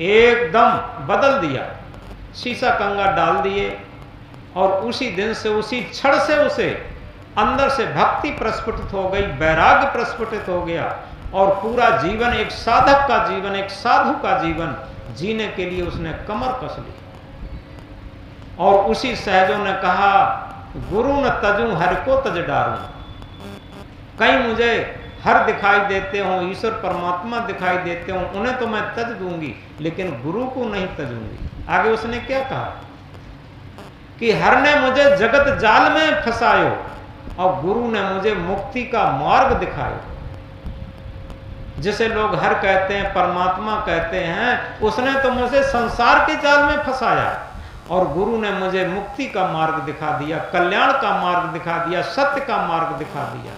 एकदम बदल दिया, शीशा कंगा डाल दिए और उसी दिन से, उसी क्षण से उसे अंदर से भक्ति प्रस्फुटित हो गई, वैराग्य प्रस्फुटित हो गया और पूरा जीवन एक साधक का जीवन, एक साधु का जीवन जीने के लिए उसने कमर कस ली। और उसी सहजों ने कहा, गुरु न तजू हर को तज डारूं। कहीं मुझे हर दिखाई देते हो, ईश्वर परमात्मा दिखाई देते हो, उन्हें तो मैं तज दूंगी लेकिन गुरु को नहीं तजूंगी। आगे उसने क्या कहा कि हर ने मुझे जगत जाल में फंसायो और गुरु ने मुझे मुक्ति का मार्ग दिखाया। जिसे लोग हर कहते हैं, परमात्मा कहते हैं, उसने तो मुझे संसार के जाल में फंसाया और गुरु ने मुझे मुक्ति का मार्ग दिखा दिया, कल्याण का मार्ग दिखा दिया, सत्य का मार्ग दिखा दिया।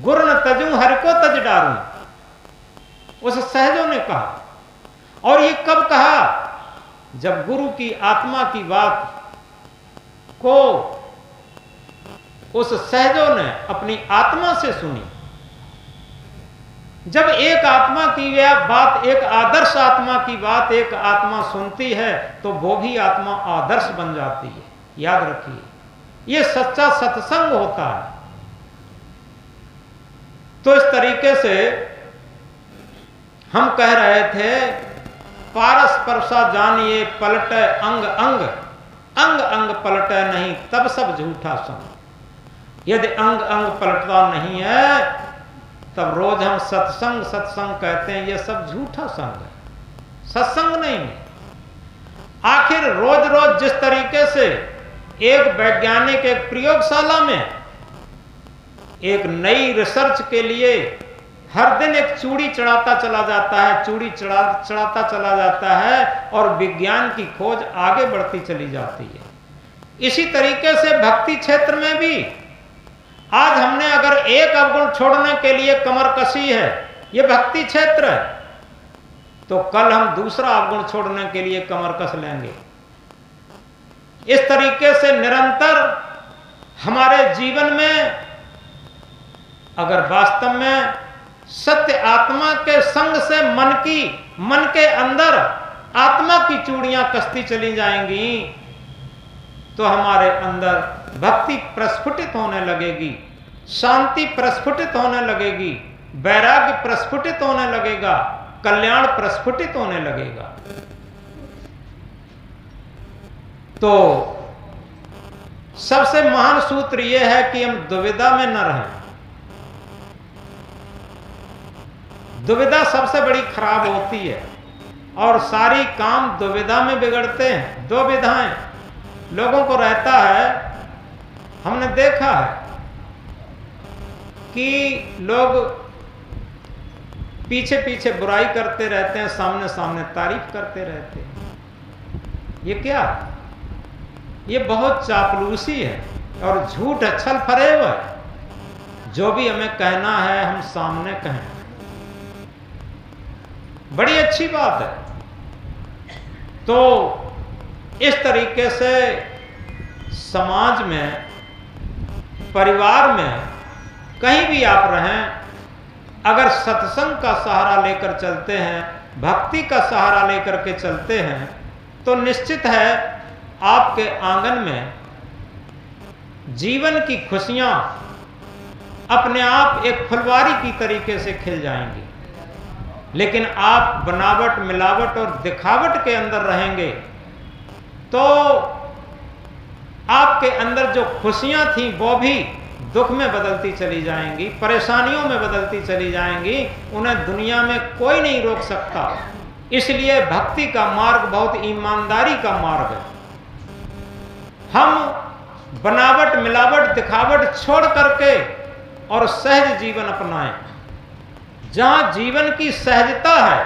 गुरु न तजू हर को तज डारूं, उस सहजों ने कहा। और ये कब कहा? जब गुरु की आत्मा की बात को उस सहजों ने अपनी आत्मा से सुनी। जब एक आत्मा की यह बात, एक आदर्श आत्मा की बात एक आत्मा सुनती है तो वो भी आत्मा आदर्श बन जाती है। याद रखिए, ये सच्चा सत्संग होता है। तो इस तरीके से हम कह रहे थे, पारस परसा जानिए पलटे अंग अंग, अंग अंग पलटे नहीं तब सब झूठा संग। यदि अंग अंग पलटता नहीं है तब रोज हम सत्संग सत्संग कहते हैं, यह सब झूठा संग है, सत्संग नहीं है। आखिर रोज रोज जिस तरीके से एक वैज्ञानिक एक प्रयोगशाला में एक नई रिसर्च के लिए हर दिन एक चूड़ी चढ़ाता चला जाता है, चूड़ी चढ़ाता चला जाता है और विज्ञान की खोज आगे बढ़ती चली जाती है, इसी तरीके से भक्ति क्षेत्र में भी आज हमने अगर एक अवगुण छोड़ने के लिए कमर कसी है, ये भक्ति क्षेत्र है, तो कल हम दूसरा अवगुण छोड़ने के लिए कमर कस लेंगे। इस तरीके से निरंतर हमारे जीवन में अगर वास्तव में सत्य आत्मा के संग से मन के अंदर आत्मा की चूड़ियां कसती चली जाएंगी तो हमारे अंदर भक्ति प्रस्फुटित होने लगेगी, शांति प्रस्फुटित होने लगेगी, वैराग्य प्रस्फुटित होने लगेगा, कल्याण प्रस्फुटित होने लगेगा। तो सबसे महान सूत्र यह है कि हम दुविधा में न रहें। दुविधा सबसे बड़ी खराब होती है और सारी काम दुविधा में बिगड़ते हैं। दो विधाएं लोगों को रहता है, हमने देखा है कि लोग पीछे पीछे बुराई करते रहते हैं, सामने सामने तारीफ करते रहते हैं। ये क्या? ये बहुत चापलूसी है और झूठ छल फरेब है। जो भी हमें कहना है हम सामने कहें, बड़ी अच्छी बात है। तो इस तरीके से समाज में, परिवार में, कहीं भी आप रहें, अगर सत्संग का सहारा लेकर चलते हैं, भक्ति का सहारा लेकर के चलते हैं, तो निश्चित है आपके आंगन में जीवन की खुशियां अपने आप एक फुलवारी की तरीके से खिल जाएंगी। लेकिन आप बनावट, मिलावट और दिखावट के अंदर रहेंगे तो आपके अंदर जो खुशियां थी वो भी दुख में बदलती चली जाएंगी, परेशानियों में बदलती चली जाएंगी। उन्हें दुनिया में कोई नहीं रोक सकता। इसलिए भक्ति का मार्ग बहुत ईमानदारी का मार्ग है। हम बनावट, मिलावट, दिखावट छोड़ करके और सहज जीवन अपनाएं। जहां जीवन की सहजता है,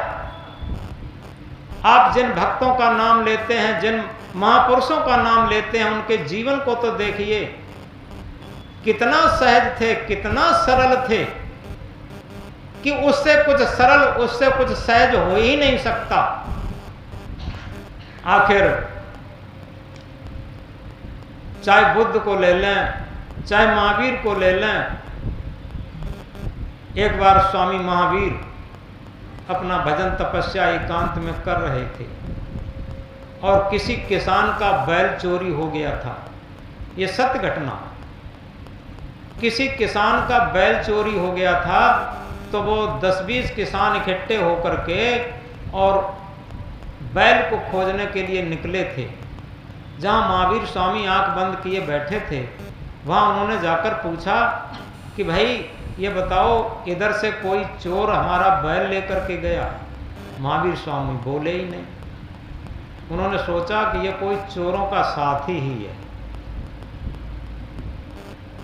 आप जिन भक्तों का नाम लेते हैं, जिन महापुरुषों का नाम लेते हैं, उनके जीवन को तो देखिए, कितना सहज थे, कितना सरल थे कि उससे कुछ सरल, उससे कुछ सहज हो ही नहीं सकता। आखिर चाहे बुद्ध को ले लें, चाहे महावीर को ले लें, एक बार स्वामी महावीर अपना भजन तपस्या एकांत में कर रहे थे और किसी किसान का बैल चोरी हो गया था। ये सत्य घटना। किसी किसान का बैल चोरी हो गया था तो वो 10-20 किसान इकट्ठे होकर के और बैल को खोजने के लिए निकले थे। जहाँ महावीर स्वामी आंख बंद किए बैठे थे, वहाँ उन्होंने जाकर पूछा कि भाई ये बताओ, इधर से कोई चोर हमारा बैल लेकर के गया? महावीर स्वामी बोले ही नहीं। उन्होंने सोचा कि ये कोई चोरों का साथी ही है।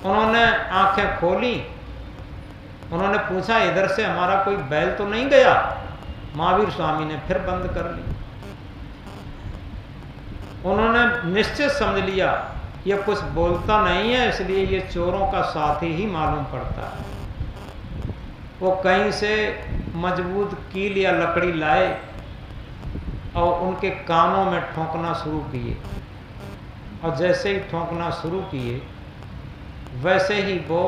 उन्होंने आंखें खोली, उन्होंने पूछा इधर से हमारा कोई बैल तो नहीं गया? महावीर स्वामी ने फिर बंद कर ली। उन्होंने निश्चित समझ लिया ये कुछ बोलता नहीं है, इसलिए ये चोरों का साथी ही मालूम पड़ता है। वो कहीं से मजबूत कील या लकड़ी लाए और उनके कानों में ठोंकना शुरू किए, और जैसे ही ठोंकना शुरू किए वैसे ही वो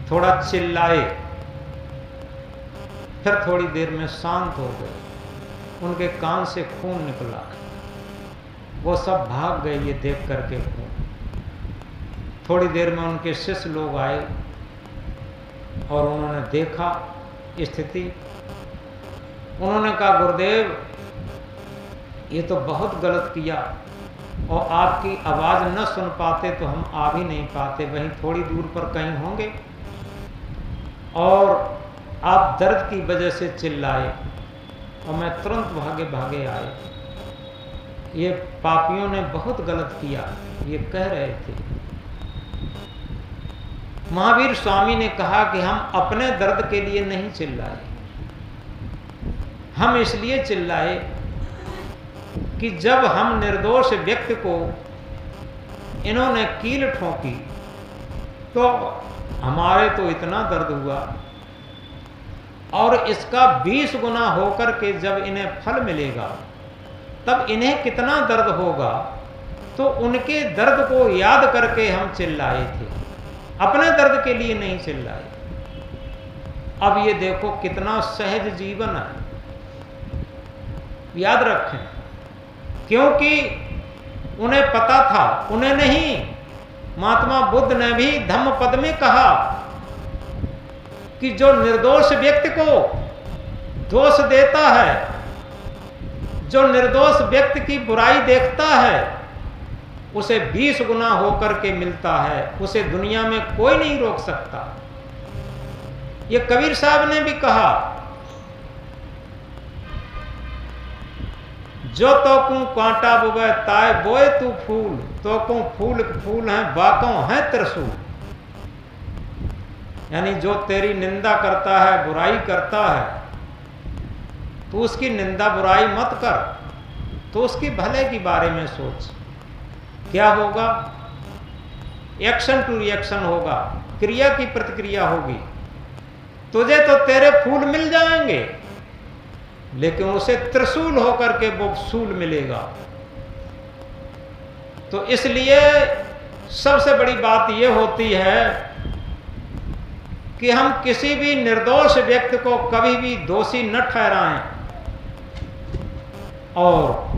थोड़ा चिल्लाए, फिर थोड़ी देर में शांत हो गए। उनके कान से खून निकला, वो सब भाग गए ये देख करके खून। थोड़ी देर में उनके शिष्य लोग आए और उन्होंने देखा स्थिति। उन्होंने कहा गुरुदेव ये तो बहुत गलत किया, और आपकी आवाज़ न सुन पाते तो हम आ भी नहीं पाते, वहीं थोड़ी दूर पर कहीं होंगे, और आप दर्द की वजह से चिल्लाए और मैं तुरंत भागे भागे आए। ये पापियों ने बहुत गलत किया, ये कह रहे थे। महावीर स्वामी ने कहा कि हम अपने दर्द के लिए नहीं चिल्लाए, हम इसलिए चिल्लाए कि जब हम निर्दोष व्यक्ति को इन्होंने कील ठोकी तो हमारे तो इतना दर्द हुआ, और इसका 20 गुना होकर के जब इन्हें फल मिलेगा तब इन्हें कितना दर्द होगा। तो उनके दर्द को याद करके हम चिल्लाए थे, अपने दर्द के लिए नहीं चिल्लाए। अब ये देखो कितना सहज जीवन है, याद रखें, क्योंकि उन्हें पता था, उन्हें नहीं, महात्मा बुद्ध ने भी धम्मपद में कहा कि जो निर्दोष व्यक्ति को दोष देता है, जो निर्दोष व्यक्ति की बुराई देखता है, उसे 20 गुना होकर के मिलता है, उसे दुनिया में कोई नहीं रोक सकता। ये कबीर साहब ने भी कहा, जो तो कू कांटा बुबे ताए बोए तू फूल, तो कू फूल फूल है बाकों है त्रिशूल। यानी जो तेरी निंदा करता है, बुराई करता है, तो उसकी निंदा बुराई मत कर, तो उसकी भले के बारे में सोच। क्या होगा? एक्शन टू रिएक्शन होगा, क्रिया की प्रतिक्रिया होगी। तुझे तो तेरे फूल मिल जाएंगे, लेकिन उसे त्रिशूल होकर के वो सूल मिलेगा। तो इसलिए सबसे बड़ी बात यह होती है कि हम किसी भी निर्दोष व्यक्ति को कभी भी दोषी न ठहराएं, और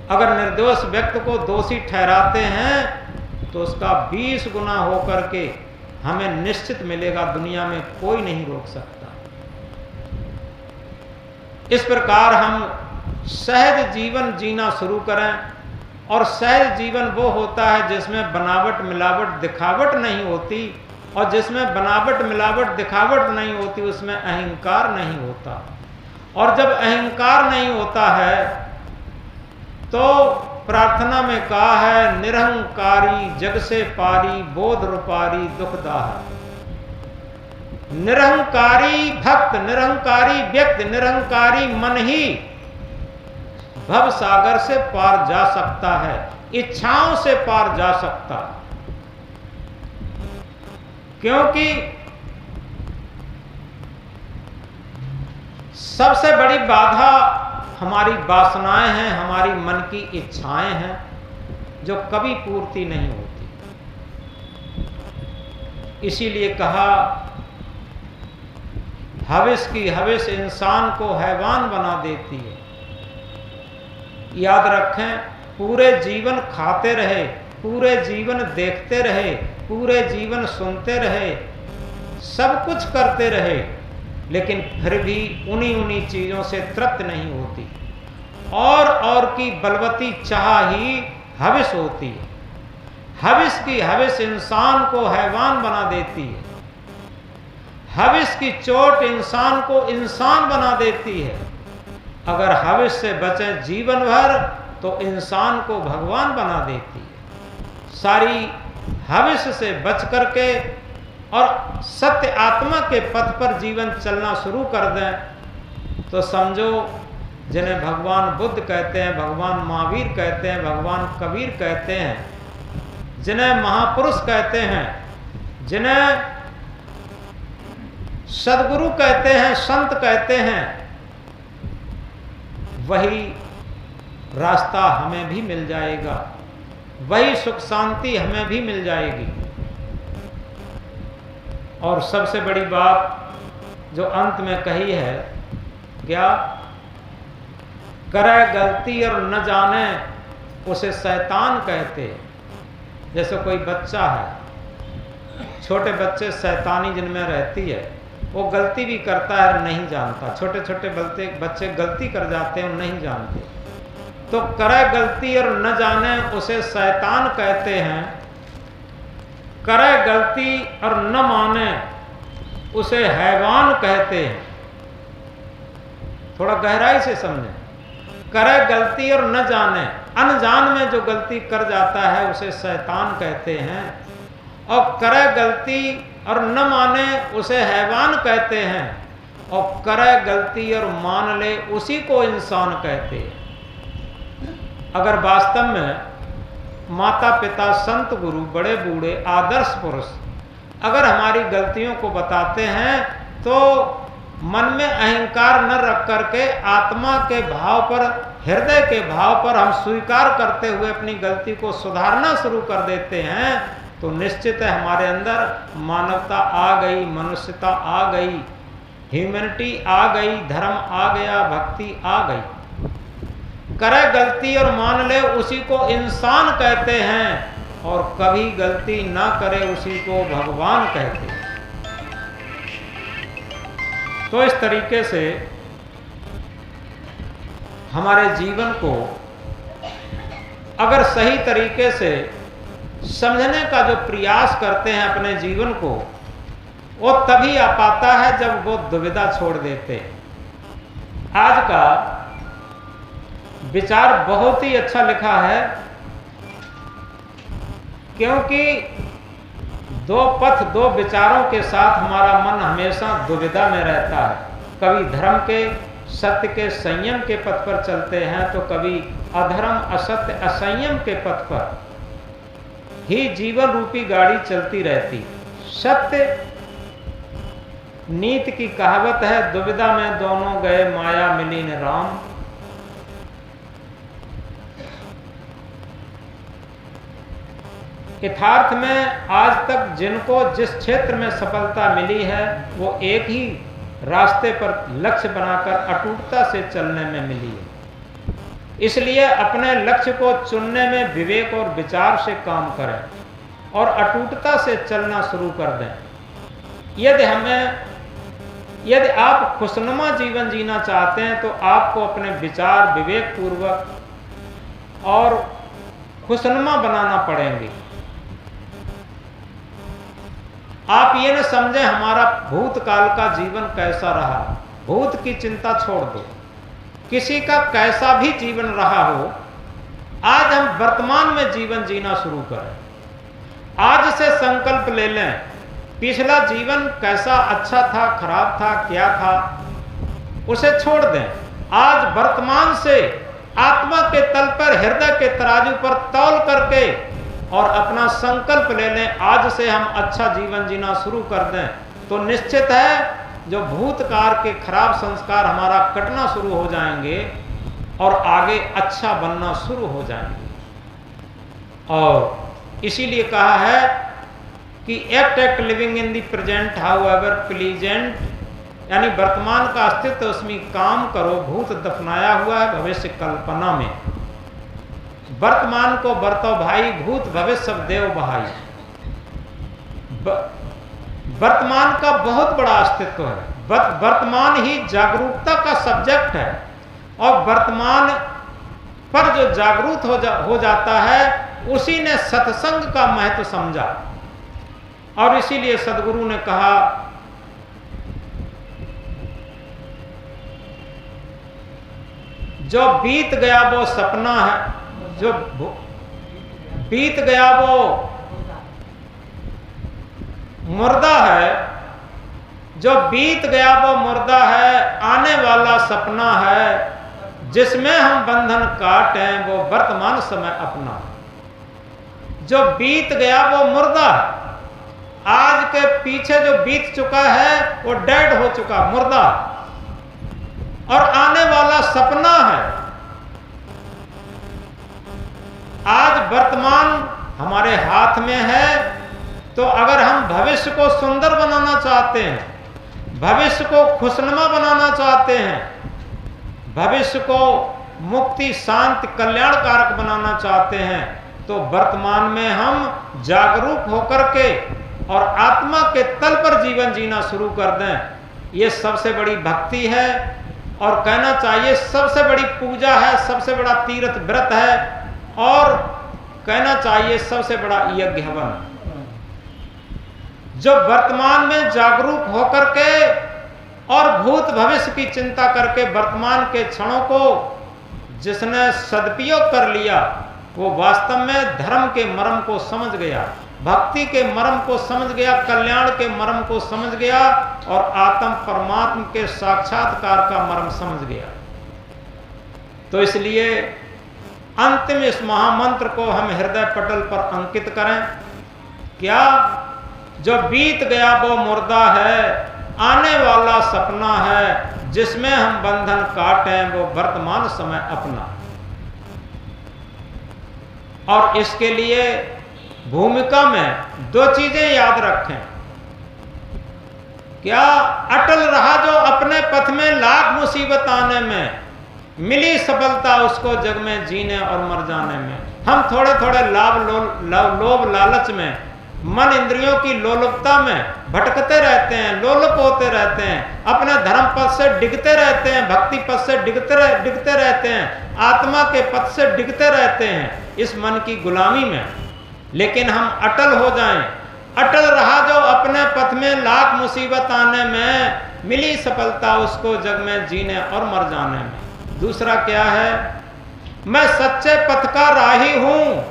अगर निर्दोष व्यक्ति को दोषी ठहराते हैं तो उसका 20 गुना होकर के हमें निश्चित मिलेगा, दुनिया में कोई नहीं रोक सकता। इस प्रकार हम सहज जीवन जीना शुरू करें, और सहज जीवन वो होता है जिसमें बनावट मिलावट दिखावट नहीं होती, और जिसमें बनावट मिलावट दिखावट नहीं होती उसमें अहंकार नहीं होता। और जब अहंकार नहीं होता है तो प्रार्थना में कहा है, निरहंकारी जग से पारी बोध रूपारी दुखदाह। निरहंकारी भक्त, निरहंकारी व्यक्ति, निरहंकारी मन ही भव सागर से पार जा सकता है, इच्छाओं से पार जा सकता है। क्योंकि सबसे बड़ी बाधा हमारी वासनाएं हैं, हमारी मन की इच्छाएं हैं जो कभी पूर्ति नहीं होती। इसीलिए कहा हविस की हविस इंसान को हैवान बना देती है। याद रखें, पूरे जीवन खाते रहे, पूरे जीवन देखते रहे, पूरे जीवन सुनते रहे, सब कुछ करते रहे, लेकिन फिर भी उन्हीं चीज़ों से तृप्त नहीं होती। और की बलवती चाह ही हविस होती है। हविस की हविस इंसान को हैवान बना देती है। हविस की चोट इंसान को इंसान बना देती है। अगर हविस से बचें जीवन भर तो इंसान को भगवान बना देती है। सारी हविस से बच करके और सत्य आत्मा के पथ पर जीवन चलना शुरू कर दें तो समझो, जिन्हें भगवान बुद्ध कहते हैं, भगवान महावीर कहते हैं, भगवान कबीर कहते हैं, जिन्हें महापुरुष कहते हैं, जिन्हें सदगुरु कहते हैं, संत कहते हैं, वही रास्ता हमें भी मिल जाएगा, वही सुख शांति हमें भी मिल जाएगी। और सबसे बड़ी बात जो अंत में कही है, क्या? करे गलती और न जाने उसे शैतान कहते। जैसे कोई बच्चा है, छोटे बच्चे शैतानी जिनमें रहती है, वो गलती भी करता है, नहीं जानता। छोटे छोटे बच्चे गलती कर जाते हैं, नहीं जानते। तो करे गलती और न जाने उसे शैतान कहते हैं। करे गलती और न माने उसे हैवान कहते हैं। थोड़ा गहराई से समझें। करे गलती और न जाने, अनजान में जो गलती कर जाता है उसे शैतान कहते हैं। और करे गलती और न माने उसे हैवान कहते हैं। और करे गलती और मान ले उसी को इंसान कहते हैं। अगर वास्तव में माता पिता, संत गुरु, बड़े बूढ़े, आदर्श पुरुष अगर हमारी गलतियों को बताते हैं तो मन में अहंकार न रख करके आत्मा के भाव पर, हृदय के भाव पर हम स्वीकार करते हुए अपनी गलती को सुधारना शुरू कर देते हैं, तो निश्चित है हमारे अंदर मानवता आ गई, मनुष्यता आ गई, ह्यूमैनिटी आ गई, धर्म आ गया, भक्ति आ गई। करे गलती और मान ले उसी को इंसान कहते हैं, और कभी गलती ना करे उसी को भगवान कहते हैं। तो इस तरीके से हमारे जीवन को अगर सही तरीके से समझने का जो प्रयास करते हैं अपने जीवन को, वो तभी आ पाता है जब वो दुविधा छोड़ देते हैं। आज का विचार बहुत ही अच्छा लिखा है, क्योंकि दो पथ, दो विचारों के साथ हमारा मन हमेशा दुविधा में रहता है। कभी धर्म के, सत्य के, संयम के पथ पर चलते हैं, तो कभी अधर्म, असत्य, असंयम के पथ पर ही जीवन रूपी गाड़ी चलती रहती। सत्य नीति की कहावत है, दुविधा में दोनों गए, माया मिली न राम। यथार्थ में आज तक जिनको जिस क्षेत्र में सफलता मिली है, वो एक ही रास्ते पर लक्ष्य बनाकर अटूटता से चलने में मिली है। इसलिए अपने लक्ष्य को चुनने में विवेक और विचार से काम करें और अटूटता से चलना शुरू कर दें। यदि आप खुशनुमा जीवन जीना चाहते हैं तो आपको अपने विचार विवेक पूर्वक और खुशनुमा बनाना पड़ेंगे। आप ये न समझें हमारा भूतकाल का जीवन कैसा रहा, भूत की चिंता छोड़ दो। किसी का कैसा भी जीवन रहा हो, आज हम वर्तमान में जीवन जीना शुरू करें। आज से संकल्प ले लें, पिछला जीवन कैसा अच्छा था, खराब था, क्या था, उसे छोड़ दें। आज वर्तमान से आत्मा के तल पर, हृदय के तराजू पर तौल करके और अपना संकल्प ले लें, आज से हम अच्छा जीवन जीना शुरू कर दें, तो निश्चित है जो भूतकाल के खराब संस्कार हमारा कटना शुरू हो जाएंगे और आगे अच्छा बनना शुरू हो जाएंगे। और इसीलिए कहा है कि act living in the present how ever pleasant, यानी वर्तमान का अस्तित्व उसमें काम करो, भूत दफनाया हुआ है भविष्य कल्पना में। वर्तमान को बरतो भाई, भूत भविष्य सब देव बहाई। वर्तमान का बहुत बड़ा अस्तित्व है, वर्तमान ही जागरूकता का सब्जेक्ट है, और वर्तमान पर जो जागरूक हो जाता है उसी ने सत्संग का महत्व समझा। और इसीलिए सदगुरु ने कहा जो बीत गया वो सपना है, जो बीत गया वो मुर्दा है, जो बीत गया वो मुर्दा है, आने वाला सपना है, जिसमें हम बंधन काटें वो वर्तमान समय अपना। जो बीत गया वो मुर्दा है, आज के पीछे जो बीत चुका है वो डेड हो चुका, मुर्दा, और आने वाला सपना है। आज वर्तमान हमारे हाथ में है, तो अगर हम भविष्य को सुंदर बनाना चाहते हैं, भविष्य को खुशनुमा बनाना चाहते हैं, भविष्य को मुक्ति शांति कल्याणकारक बनाना चाहते हैं, तो वर्तमान में हम जागरूक होकर के और आत्मा के तल पर जीवन जीना शुरू कर दें। ये सबसे बड़ी भक्ति है, और कहना चाहिए सबसे बड़ी पूजा है, सबसे बड़ा तीर्थ व्रत है, और कहना चाहिए सबसे बड़ा यज्ञ हवन। जो वर्तमान में जागरूक होकर के और भूत भविष्य की चिंता करके वर्तमान के क्षणों को जिसने सदुपयोग कर लिया, वो वास्तव में धर्म के मर्म को समझ गया, भक्ति के मर्म को समझ गया, कल्याण के मर्म को समझ गया, और आत्म परमात्मा के साक्षात्कार का मर्म समझ गया। तो इसलिए अंतिम इस महामंत्र को हम हृदय पटल पर अंकित करें। क्या? जो बीत गया वो मुर्दा है, आने वाला सपना है, जिसमें हम बंधन काटें वो वर्तमान समय अपना। और इसके लिए भूमिका में दो चीजें याद रखें। क्या? अटल रहा जो अपने पथ में लाख मुसीबत आने में, मिली सफलता उसको जग में जीने और मर जाने में। हम थोड़े थोड़े लोभ लालच में, मन इंद्रियों की लोलुपता में भटकते रहते हैं, लोलुप होते रहते हैं, अपने धर्म पथ से डिगते रहते हैं, भक्ति पथ से डिगते रहते हैं, आत्मा के पथ से डिगते रहते हैं इस मन की गुलामी में। लेकिन हम अटल हो जाएं, अटल रहा जो अपने पथ में लाख मुसीबत आने में, मिली सफलता उसको जग में जीने और मर जाने में। दूसरा क्या है? मैं सच्चे पथ का राही हूं,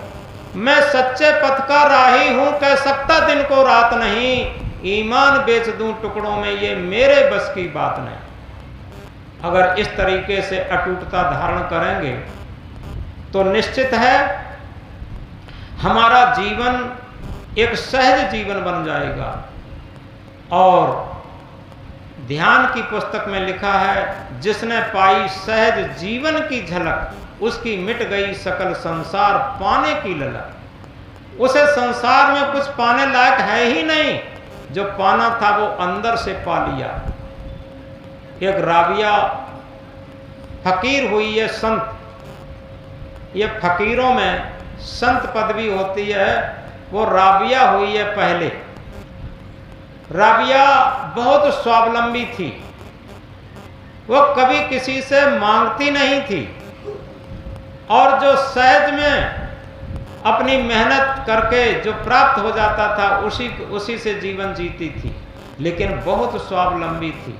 मैं सच्चे पथ का राही हूं, कह सकता दिन को रात नहीं, ईमान बेच दूं टुकड़ों में ये मेरे बस की बात नहीं। अगर इस तरीके से अटूटता धारण करेंगे तो निश्चित है हमारा जीवन एक सहज जीवन बन जाएगा। और ध्यान की पुस्तक में लिखा है, जिसने पाई सहज जीवन की झलक, उसकी मिट गई सकल संसार पाने की ललक। उसे संसार में कुछ पाने लायक है ही नहीं, जो पाना था वो अंदर से पा लिया। एक राबिया फकीर हुई है संत। ये फकीरों में संत पदवी होती है, वो राबिया हुई है पहले। राबिया बहुत स्वावलंबी थी, वो कभी किसी से मांगती नहीं थी, और जो सहज में अपनी मेहनत करके जो प्राप्त हो जाता था उसी से जीवन जीती थी। लेकिन बहुत स्वावलंबी थी,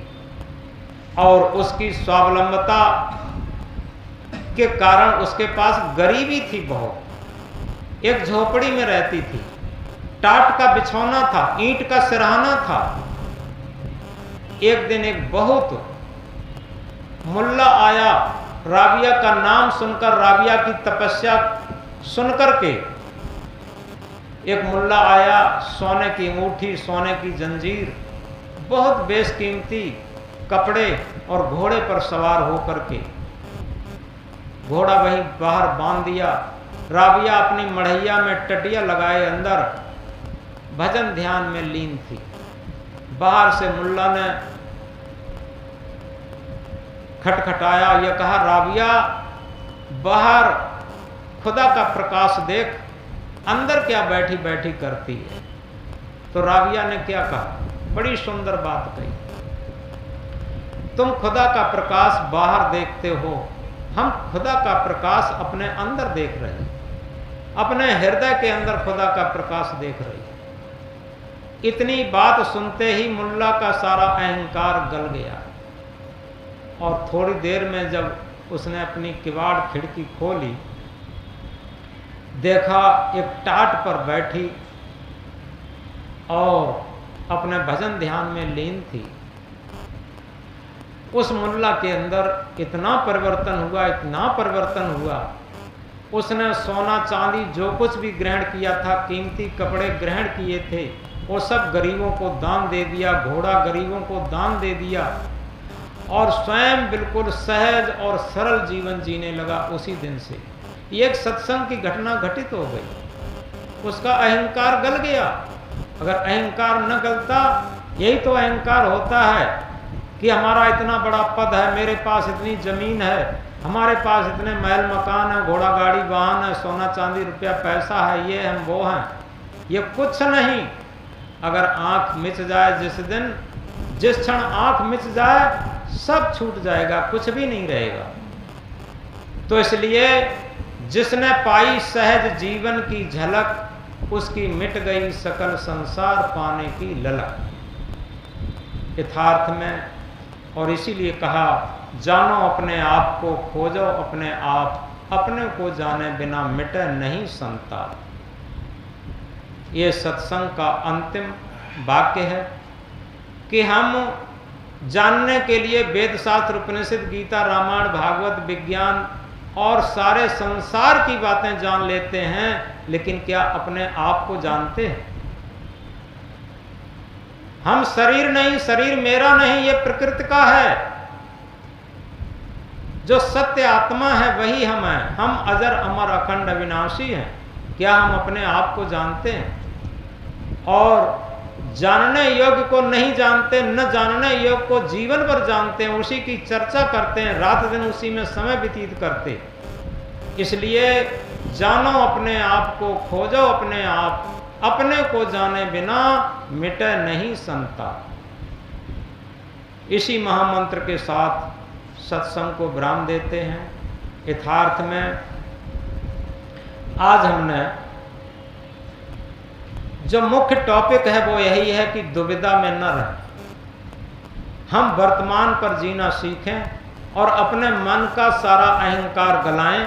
और उसकी स्वावलंबता के कारण उसके पास गरीबी थी बहुत। एक झोपड़ी में रहती थी, टाट का बिछौना था, ईंट का सिरहाना था। एक दिन एक बहुत मुल्ला आया, राबिया का नाम सुनकर, राबिया की तपस्या सुनकर के एक मुल्ला आया, सोने की अंगूठी, सोने की जंजीर, बहुत बेशकीमती कपड़े और घोड़े पर सवार होकर के। घोड़ा वहीं बाहर बांध दिया। राबिया अपनी मढ़ैया में टटिया लगाए अंदर भजन ध्यान में लीन थी। बाहर से मुल्ला ने खटखटाया, यह कहा, राबिया बाहर खुदा का प्रकाश देख, अंदर क्या बैठी बैठी करती है। तो राबिया ने क्या कहा, बड़ी सुंदर बात कही, तुम खुदा का प्रकाश बाहर देखते हो, हम खुदा का प्रकाश अपने अंदर देख रहे हैं, अपने हृदय के अंदर खुदा का प्रकाश देख रहे हैं। इतनी बात सुनते ही मुल्ला का सारा अहंकार गल गया और थोड़ी देर में जब उसने अपनी किवाड़ खिड़की खोली, देखा एक टाट पर बैठी और अपने भजन ध्यान में लीन थी। उस मुल्ला के अंदर इतना परिवर्तन हुआ, इतना परिवर्तन हुआ, उसने सोना चांदी जो कुछ भी ग्रहण किया था, कीमती कपड़े ग्रहण किए थे, वो सब गरीबों को दान दे दिया, घोड़ा गरीबों को दान दे दिया और स्वयं बिल्कुल सहज और सरल जीवन जीने लगा। उसी दिन से एक सत्संग की घटना घटित हो गई, उसका अहंकार गल गया। अगर अहंकार न गलता, यही तो अहंकार होता है कि हमारा इतना बड़ा पद है, मेरे पास इतनी जमीन है, हमारे पास इतने महल मकान है, घोड़ा गाड़ी वाहन है, सोना चांदी रुपया पैसा है, ये हम वो हैं। ये कुछ नहीं। अगर आंख मिच जाए जिस दिन, जिस क्षण आंख मिच जाए सब छूट जाएगा, कुछ भी नहीं रहेगा। तो इसलिए जिसने पाई सहज जीवन की झलक, उसकी मिट गई सकल संसार पाने की ललक। यथार्थ में, और इसीलिए कहा, जानो अपने आप को, खोजो अपने आप, अपने को जाने बिना मिटे नहीं संताप। ये सत्संग का अंतिम वाक्य है कि हम जानने के लिए वेद शास्त्र, उपनिषद, गीता, रामायण, भागवत, विज्ञान और सारे संसार की बातें जान लेते हैं, लेकिन क्या अपने आप को जानते हैं? हम शरीर नहीं, शरीर मेरा नहीं, ये प्रकृति का है। जो सत्य आत्मा है वही हम हैं। हम अजर अमर अखंड अविनाशी हैं। क्या हम अपने आप को जानते हैं? और जानने योग्य को नहीं जानते, न जानने योग्य को जीवन भर जानते हैं, उसी की चर्चा करते हैं, रात दिन उसी में समय व्यतीत करते। इसलिए जानो अपने आप को, खोजो अपने आप, अपने को जाने बिना मिटे नहीं संताप। इसी महामंत्र के साथ सत्संग को विराम देते हैं। यथार्थ में आज हमने जो मुख्य टॉपिक है वो यही है कि दुविधा में न रहें, हम वर्तमान पर जीना सीखें और अपने मन का सारा अहंकार गलाएं